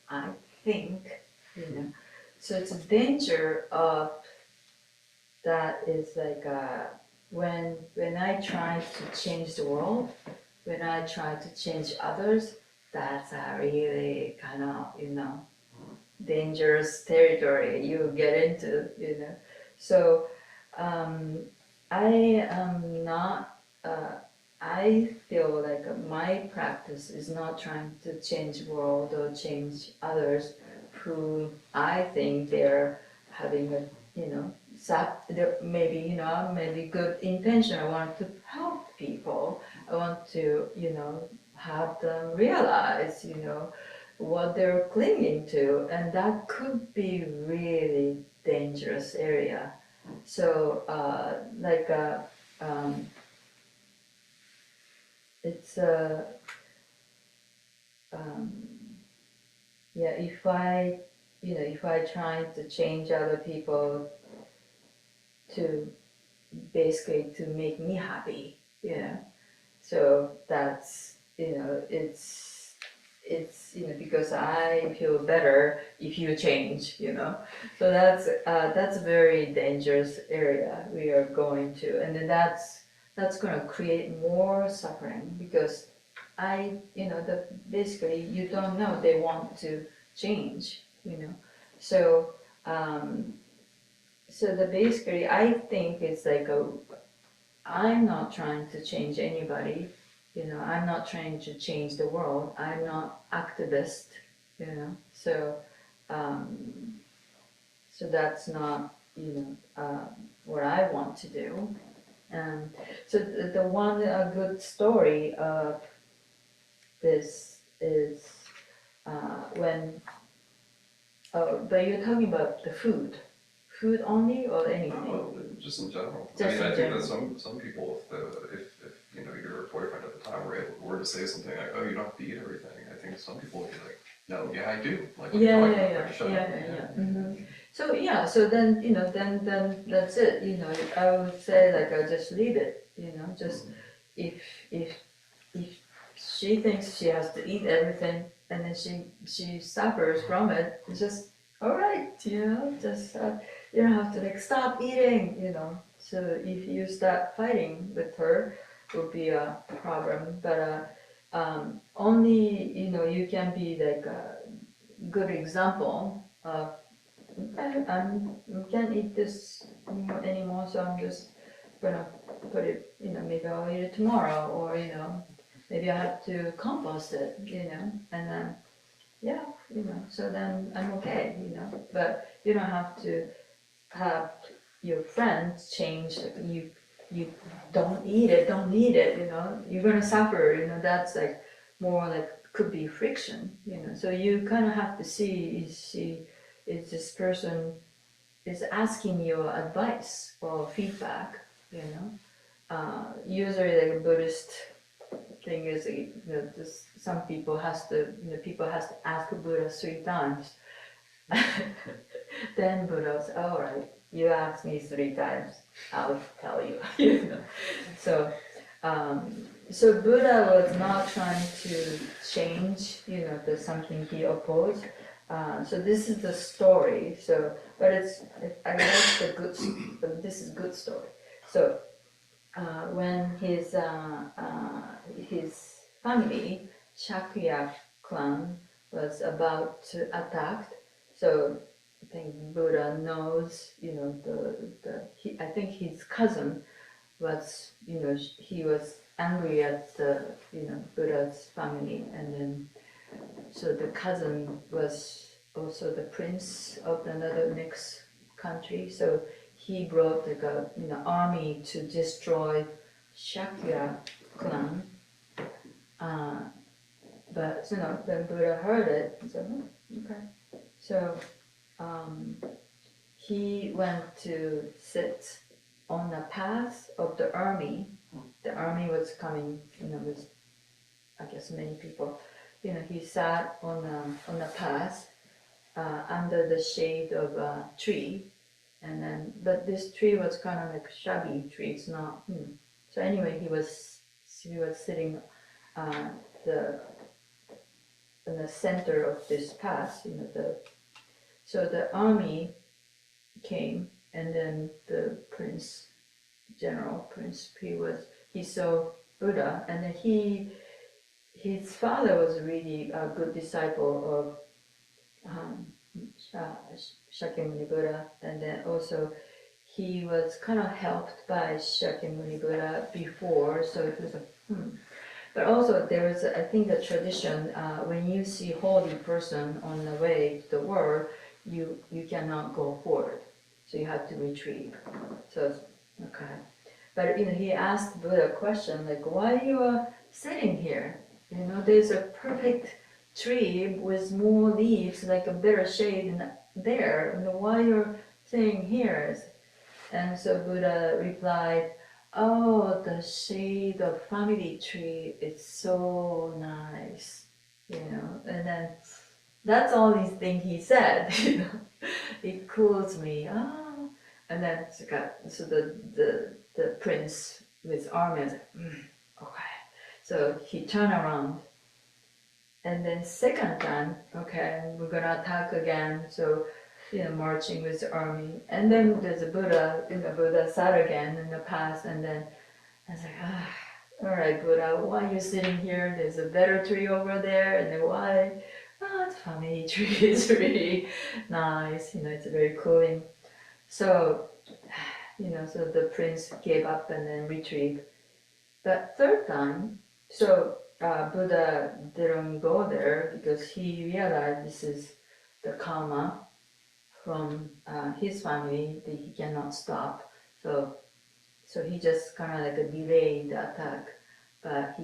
I think, you know, so it's a danger of that is like when I try to change the world, when I try to change others, that's a really kind of, dangerous territory you get into. So I am not, I feel like my practice is not trying to change the world or change others who I think they're having a, maybe, maybe good intention. I want to help people. I want to, have them realize, what they're clinging to, and that could be really dangerous area. So, it's um, yeah. If I try to change other people to basically to make me happy, so that's it's because I feel better if you change. So that's a very dangerous area we are going to, and then that's going to create more suffering because that basically you don't know they want to change. So um, so the basically I think it's like I'm not trying to change anybody. I'm not trying to change the world. I'm not activist. Um, so that's not, what I want to do. And so the one good story of this is when, oh, but you're talking about the food only or anything? Well, just in general. Just in I think general. that some people, if your boyfriend at the time were to say something like, "Oh, you don't have to eat everything," I think some people would be like, "No, yeah, I do." Like, what are you Yeah, talking yeah, about? yeah, Like, shut yeah, up. yeah, yeah. So yeah, so then then that's it. I would say like I just leave it. Just if if if she thinks she has to eat everything and then she suffers from it, it's just all right. Just you don't have to like stop eating. So if you start fighting with her, it would be a problem. But only you can be like a good example of I can't eat this anymore, so I'm just gonna put it, maybe I'll eat it tomorrow, or maybe I have to compost it, and then yeah, so then I'm okay, but you don't have to have your friends change. You don't eat it, don't need it, you're gonna suffer, that's like more like could be friction, so you kind of have to see is this person is asking you advice or feedback, usually like a Buddhist thing is, some people people has to ask Buddha 3 times. Then Buddha's, all right, you asked me 3 times, I'll tell you. So, so Buddha was not trying to change, the something he opposed. So this is the story. So, but I guess this is good story. So, when his family, Shakya clan, was about to attack, so I think Buddha knows, I think his cousin was, he was angry at Buddha's family, and then so the cousin was also the prince of another next country, so he brought like a army to destroy Shakya clan. But then Buddha heard it and said, okay. So he went to sit on the path of the army. The army was coming, with I guess many people, he sat on a path under the shade of a tree, and then but this tree was kind of like shabby tree. It's not. So anyway, he was sitting the in the center of this path. So the army came, and then the prince, he saw Buddha, and then his father was really a good disciple of Shakyamuni Buddha, and then also he was kind of helped by Shakyamuni Buddha before, so it was But also there is, I think, a tradition, when you see holy person on the way to the world, you cannot go forward, so you have to retreat. So, okay. But he asked Buddha a question like, why you are sitting here? There's a perfect tree with more leaves, like a better shade in there. Why you're sitting here? And so Buddha replied, oh, the shade of family tree is so nice, And then that's all these things he said, It cools me, And then so the prince with army was like, okay. So he turned around, and then second time, okay, we're gonna attack again. So marching with the army, and then there's a Buddha. Buddha sat again in the past, and then I was like, all right, Buddha, why are you sitting here? There's a better tree over there, and then why? It's family tree. It's really nice. It's very cooling. So, so the prince gave up and then retrieved. But third time, so Buddha didn't go there because he realized this is the karma from his family that he cannot stop. So he just kind of like delayed the attack, but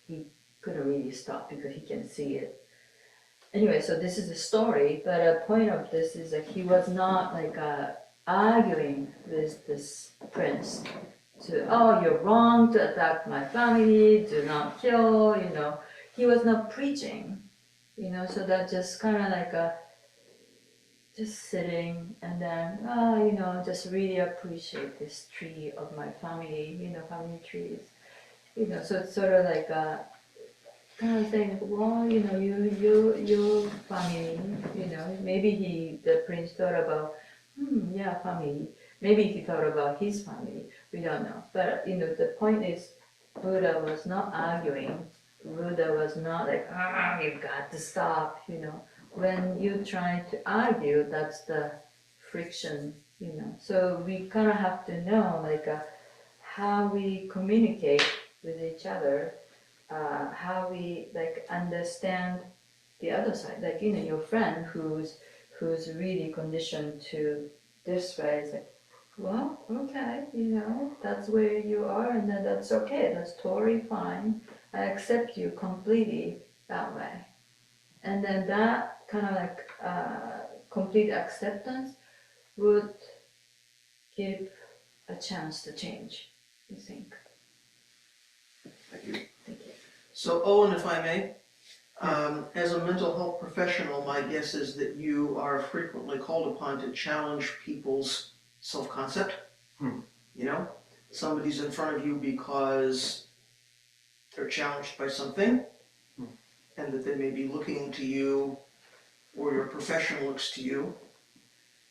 he couldn't really stop because he can see it. Anyway, so this is the story, but a point of this is that he was not like arguing with this prince oh, you're wrong to attack my family, do not kill, He was not preaching, so that just kind of like just sitting and then, just really appreciate this tree of my family, family trees, so it's sort of like kind of saying, well, your family, maybe the prince thought about, yeah, family. Maybe he thought about his family. We don't know. But, the point is, Buddha was not arguing. Buddha was not like, you've got to stop, When you try to argue, that's the friction, So we kind of have to know, like, how we communicate with each other, how we like understand the other side, like your friend who's really conditioned to this way is like, well, okay, that's where you are, and then that's okay, that's totally fine. I accept you completely that way, and then that kind of like complete acceptance would give a chance to change. I think. Thank you. Thank you. So Owen, if I may, as a mental health professional, my guess is that you are frequently called upon to challenge people's self-concept. Somebody's in front of you because they're challenged by something, and that they may be looking to you, or your profession looks to you,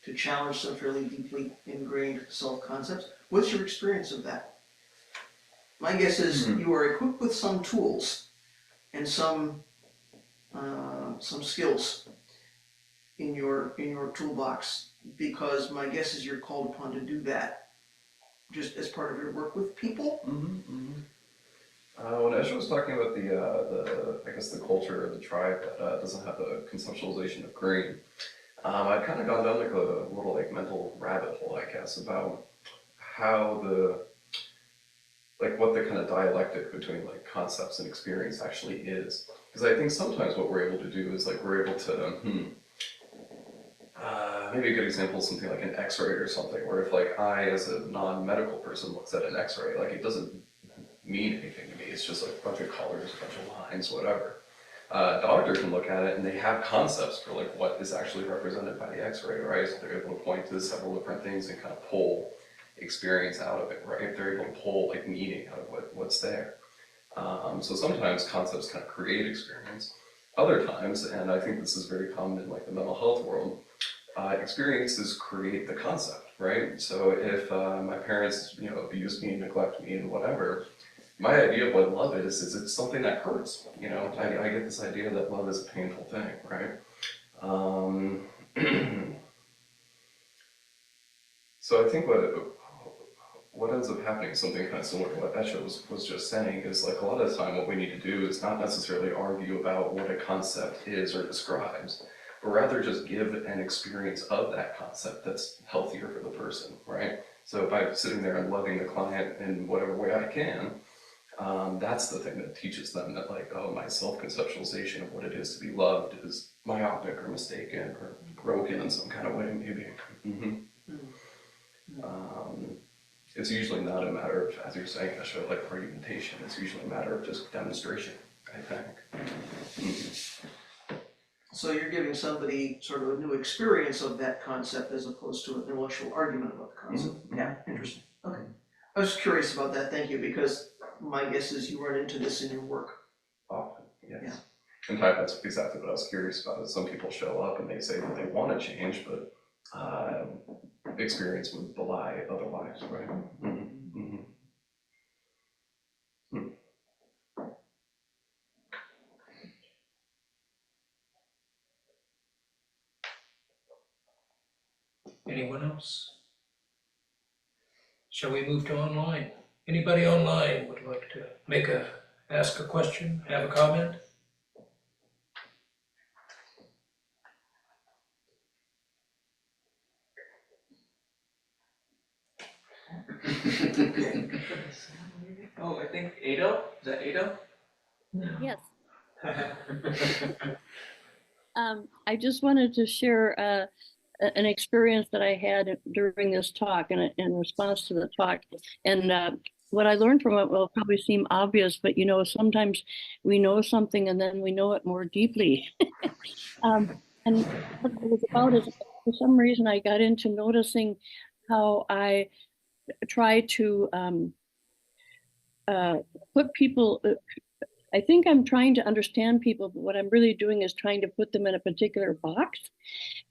to challenge some fairly deeply ingrained self-concepts. What's your experience of that? My guess is you are equipped with some tools and some skills in your toolbox, because my guess is you're called upon to do that just as part of your work with people. When Esho was talking about the I guess the culture of the tribe that doesn't have the conceptualization of green, I've kind of gone down like a little like mental rabbit hole, I guess, about how what the kind of dialectic between like concepts and experience actually is. Because I think sometimes what we're able to do is like we're able to, maybe a good example is something like an X-ray or something, where if like I as a non-medical person looks at an X-ray, like it doesn't mean anything to me, it's just like a bunch of colors, a bunch of lines, whatever. doctor can look at it and they have concepts for like what is actually represented by the X-ray, right? So they're able to point to several different things and kind of pull experience out of it, right? They're able to pull like meaning out of what's there. So sometimes concepts kind of create experience. Other times, and I think this is very common in like the mental health world, experiences create the concept, right? So if my parents, abuse me, neglect me, and whatever, my idea of what love is it's something that hurts. I get this idea that love is a painful thing, right? Um, so I think what ends up happening, something kind of similar to what Esho was just saying, is like a lot of the time what we need to do is not necessarily argue about what a concept is or describes, but rather just give an experience of that concept that's healthier for the person, right? So by sitting there and loving the client in whatever way I can, that's the thing that teaches them that like, oh, my self-conceptualization of what it is to be loved is myopic or mistaken or broken in some kind of way, maybe. It's usually not a matter of, as you're saying, Esho, like argumentation. It's usually a matter of just demonstration, I think. So you're giving somebody sort of a new experience of that concept as opposed to an intellectual argument about the concept. Yeah, interesting. Okay. I was curious about that, thank you, because my guess is you run into this in your work. Often, yes. Yeah. In fact, that's exactly what I was curious about. Is some people show up and they say that they want to change, but experience would belie otherwise, right? Anyone else? Shall we move to online? Anybody online would like to ask a question, have a comment? Oh, I think Ado? Is that Ado? Yes. I just wanted to share an experience that I had during this talk and in response to the talk. And what I learned from it will probably seem obvious, but sometimes we know something and then we know it more deeply. And what it was about is, for some reason, I got into noticing how I try to put people. I think I'm trying to understand people, but what I'm really doing is trying to put them in a particular box.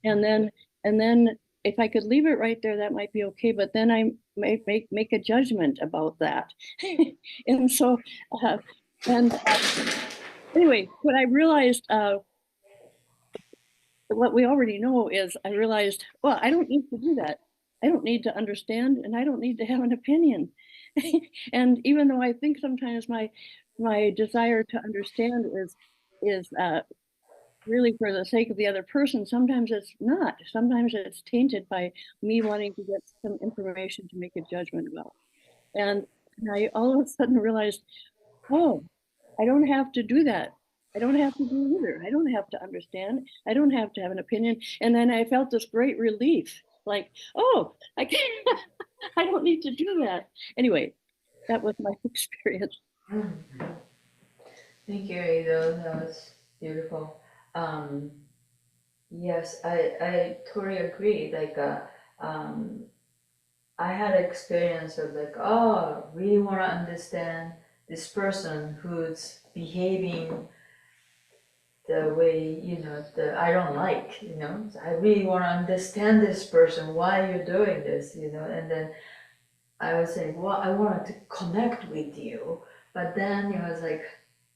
And then if I could leave it right there, that might be okay. But then I might make a judgment about that. And so, anyway, what I realized, what we already know is I realized, well, I don't need to do that. I don't need to understand, and I don't need to have an opinion. And even though I think sometimes my desire to understand is really for the sake of the other person, sometimes it's not. Sometimes it's tainted by me wanting to get some information to make a judgment about. And I all of a sudden realized, oh, I don't have to do that. I don't have to do either. I don't have to understand. I don't have to have an opinion. And then I felt this great relief, like, oh, I can't, I don't need to do that. Anyway, that was my experience. Thank you, Ado. That was beautiful. Yes, I totally agree. Like, I had an experience of like, oh, really want to understand this person who's behaving the way, I don't like, So I really want to understand this person, why you're doing this, and then I was saying, well, I wanted to connect with you, but then it was like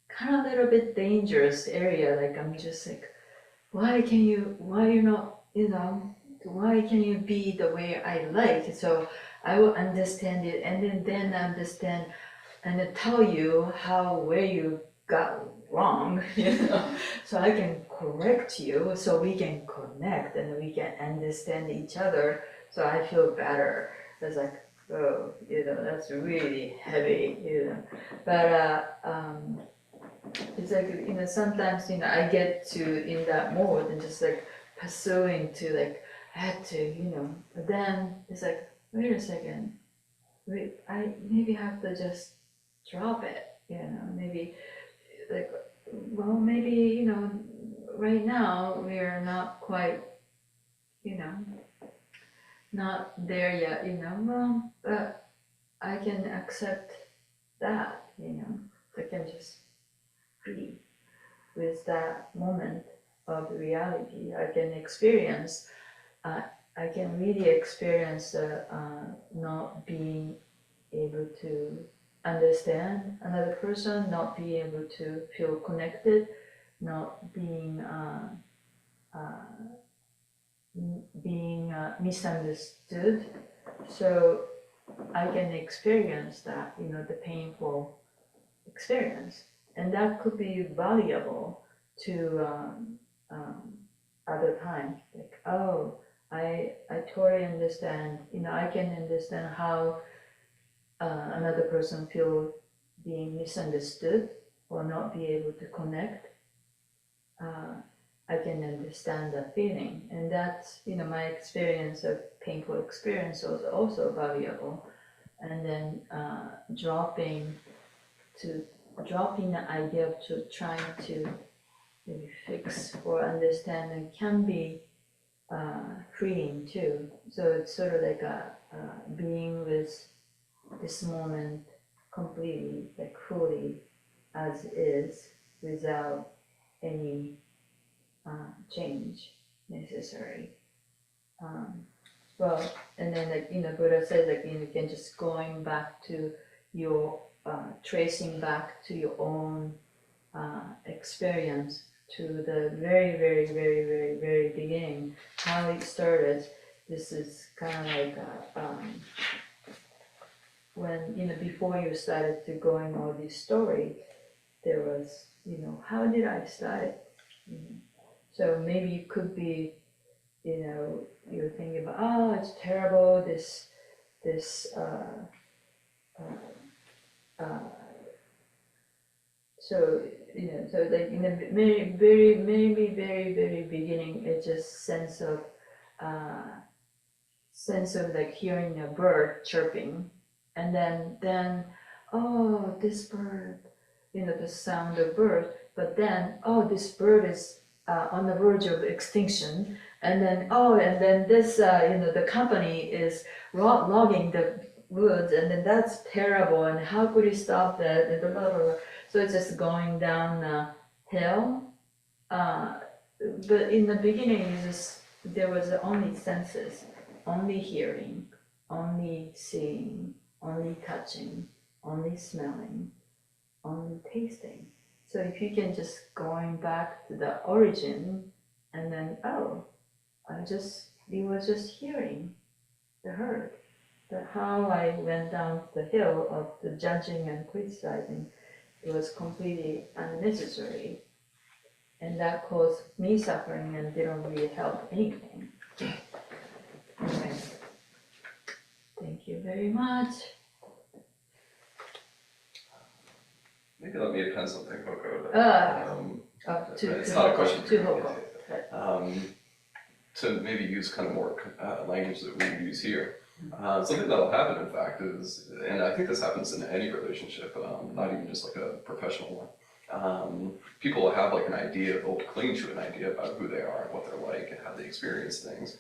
kind of a little bit dangerous area. Like I'm just like, why you not, why can you be the way I like? So I will understand it and then understand and then tell you where you got wrong, so I can correct you so we can connect and we can understand each other so I feel better. It's like, oh, that's really heavy, but it's like, sometimes, I get to in that mode and just like pursuing to like, I had to, but then it's like, wait a second, I maybe have to just drop it, maybe like well, maybe, you know, right now we are not quite, you know, not there yet, you know, well, but I can accept that, you know, I can just be with that moment of reality. I can experience, I can really experience not being able to understand another person, not being able to feel connected, not being misunderstood. So I can experience that, you know, the painful experience, and that could be valuable to other times. Like, oh, I totally understand. You know, I can understand how another person feel being misunderstood or not be able to connect. I can understand that feeling, and that's, you know, my experience of painful experience was also valuable. And then dropping the idea of trying to maybe fix or understand, and can be freeing too. So it's sort of like being with this moment completely, like fully as is, without any change necessary. Well, and then, like, you know, Buddha said, like, you can just going back to your tracing back to your own experience, to the very, very, very, very, very beginning, how it started. This is kind of like when, you know, before you started to going all this story, there was, you know, how did I start it? You know? So maybe it could be, you know, you're thinking about, oh, it's terrible, this so, you know, so like in the maybe very, very beginning, it's just sense of like hearing a bird chirping, and then, oh, this bird, you know, the sound of bird, but then, oh, this bird is on the verge of extinction, and then, oh, and then this, you know, the company is logging the woods, and then that's terrible, and how could you stop that, and blah, blah, blah. So it's just going down a hill. But in the beginning, there was only senses, only hearing, only seeing, only touching, only smelling, only tasting. So if you can just going back to the origin, and then, oh, it was just hearing, the heard. But how I went down the hill of the judging and criticizing, it was completely unnecessary. And that caused me suffering and didn't really help anything. Anyway, thank you very much. Maybe let me append something, Hoko. It's not a question to for Hoko. you. To maybe use kind of more language that we use here. Something that'll happen, in fact, is, and I think this happens in any relationship, not even just like a professional one. People will have like an idea, they'll cling to an idea about who they are and what they're like and how they experience things.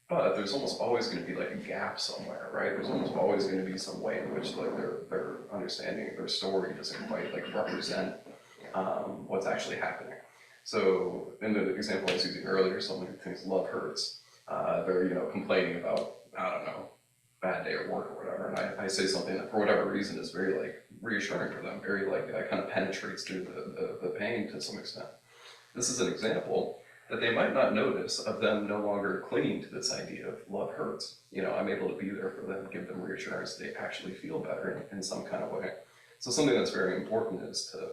But there's almost always going to be like a gap somewhere, right? There's almost always going to be some way in which like their understanding, their story doesn't quite like represent what's actually happening. So in the example I was using earlier, someone who thinks love hurts, they're, you know, complaining about, I don't know, bad day at work or whatever, and I say something that for whatever reason is very like reassuring for them, very like kind of penetrates through the pain to some extent. This is an example that they might not notice of them no longer clinging to this idea of love hurts. You know, I'm able to be there for them, give them reassurance, they actually feel better in some kind of way. So something that's very important is to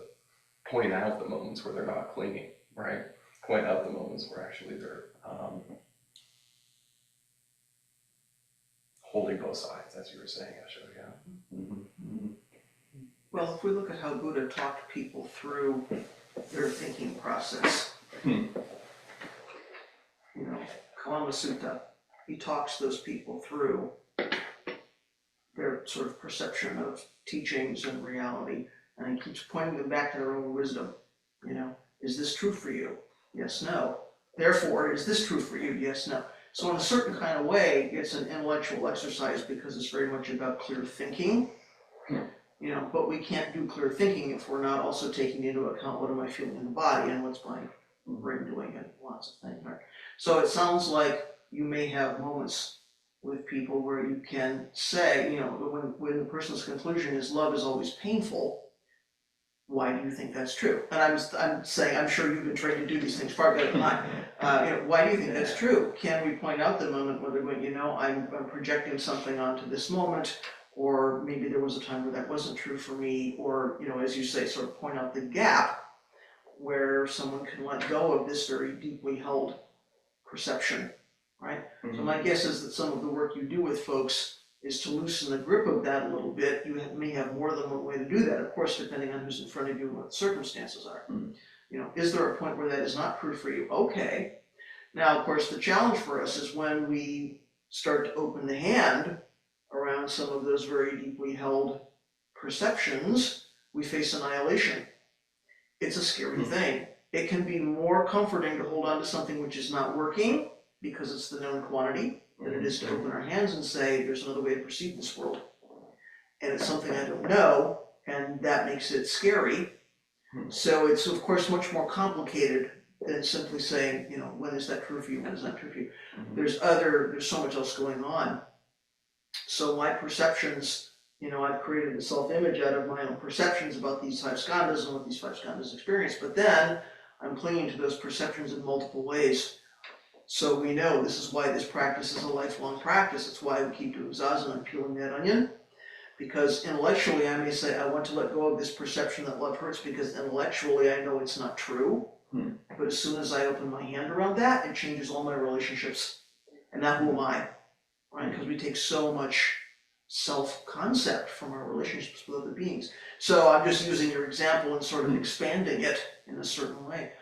point out the moments where they're not clinging, right? Point out the moments where actually they're holding both sides, as you were saying, Esho, yeah. Mm-hmm. Well, if we look at how Buddha talked people through their thinking process, you know, Kalama Sutta, he talks those people through their sort of perception of teachings and reality, and he keeps pointing them back to their own wisdom. You know, is this true for you? Yes, no. Therefore, is this true for you? Yes, no. So in a certain kind of way, it's an intellectual exercise because it's very much about clear thinking. You know, but we can't do clear thinking if we're not also taking into account what am I feeling in the body and what's my brain doing and lots of things, right? So it sounds like you may have moments with people where you can say, you know, when the person's conclusion is love is always painful, why do you think that's true? And I'm saying, I'm sure you've been trained to do these things far better than I. You know, why do you think that's true? Can we point out the moment where they're going, you know, I'm projecting something onto this moment, or maybe there was a time where that wasn't true for me, or, you know, as you say, sort of point out the gap where someone can let go of this very deeply held perception, right? So my guess is that some of the work you do with folks is to loosen the grip of that a little bit. You may have more than one way to do that, of course, depending on who's in front of you and what the circumstances are. You know, is there a point where that is not true for you? Okay. Now, of course, the challenge for us is when we start to open the hand around some of those very deeply held perceptions, we face annihilation. It's a scary thing. It can be more comforting to hold on to something which is not working because it's the known quantity than it is to open our hands and say, there's another way to perceive this world. And it's something I don't know, and that makes it scary. So it's, of course, much more complicated than simply saying, you know, when is that true for you, when is that true for you? There's so much else going on. So my perceptions, you know, I've created a self-image out of my own perceptions about these five skandhas and what these five skandhas experience, but then I'm clinging to those perceptions in multiple ways. So we know this is why this practice is a lifelong practice. It's why we keep doing zazen and peeling that onion. Because intellectually I may say, I want to let go of this perception that love hurts because intellectually I know it's not true. But as soon as I open my hand around that, it changes all my relationships. And now who am I? Right? Because we take so much self-concept from our relationships with other beings. So I'm just using your example and sort of expanding it in a certain way.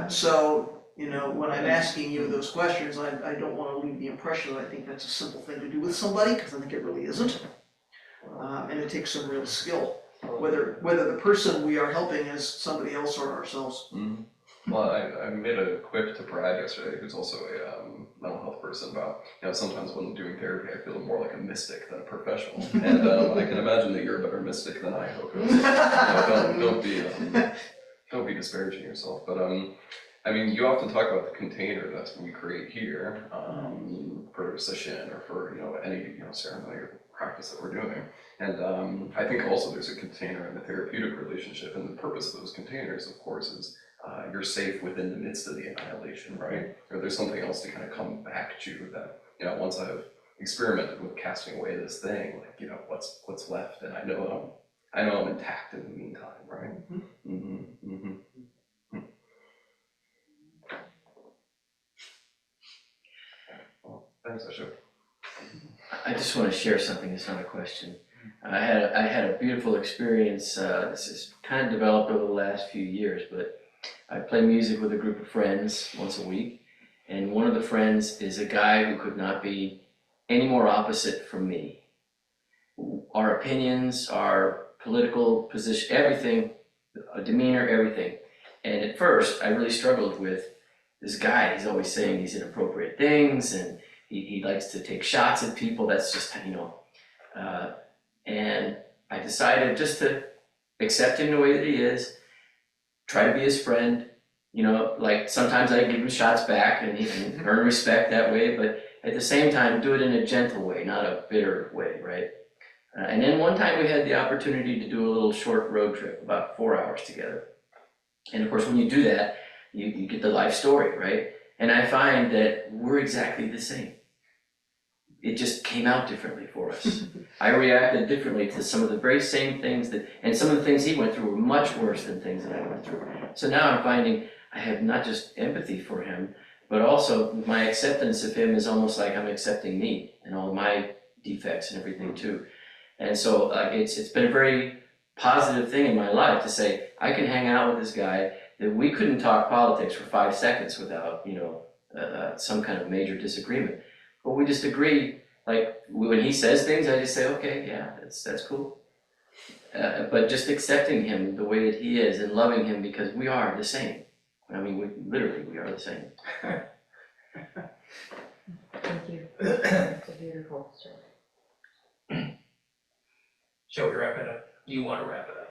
So, you know, when I'm asking you those questions, I don't want to leave the impression that I think that's a simple thing to do with somebody, because I think it really isn't. And it takes some real skill, whether the person we are helping is somebody else or ourselves. Well, I made a quip to Brad yesterday, who's also a mental health person, about, you know, sometimes when doing therapy, I feel more like a mystic than a professional. And I can imagine that you're a better mystic than I, Hoko. So, you know, don't be disparaging yourself. But I mean, you often talk about the container that we create here for session or for, you know, any, you know, ceremony or practice that we're doing. And I think also there's a container in the therapeutic relationship, and the purpose of those containers, of course, is you're safe within the midst of the annihilation, right? Or there's something else to kind of come back to that, you know, once I've experimented with casting away this thing, like, you know, what's left, and I know I'm intact in the meantime, right? Well, thanks, Esho. I just want to share something. It's not a question. I had a beautiful experience. This has kind of developed over the last few years, but I play music with a group of friends once a week, and one of the friends is a guy who could not be any more opposite from me. Our opinions, our political position, everything, demeanor, everything. And at first, I really struggled with this guy. He's always saying these inappropriate things, and he likes to take shots at people. That's just, you know. And I decided just to accept him the way that he is, try to be his friend. You know, like sometimes I give him shots back and he can earn respect that way, but at the same time, do it in a gentle way, not a bitter way, right? And then one time we had the opportunity to do a little short road trip, about 4 hours together. And of course, when you do that, you get the life story, right? And I find that we're exactly the same. It just came out differently for us. I reacted differently to some of the very same things and some of the things he went through were much worse than things that I went through. So now I'm finding I have not just empathy for him, but also my acceptance of him is almost like I'm accepting me and all my defects and everything too. And so it's been a very positive thing in my life to say, I can hang out with this guy, that we couldn't talk politics for 5 seconds without, you know, some kind of major disagreement. But we just agree, like when he says things, I just say, okay, yeah, that's cool. but just accepting him the way that he is and loving him because we are the same. I mean, we are the same. Thank you. It's a beautiful story. Shall we wrap it up? Do you want to wrap it up?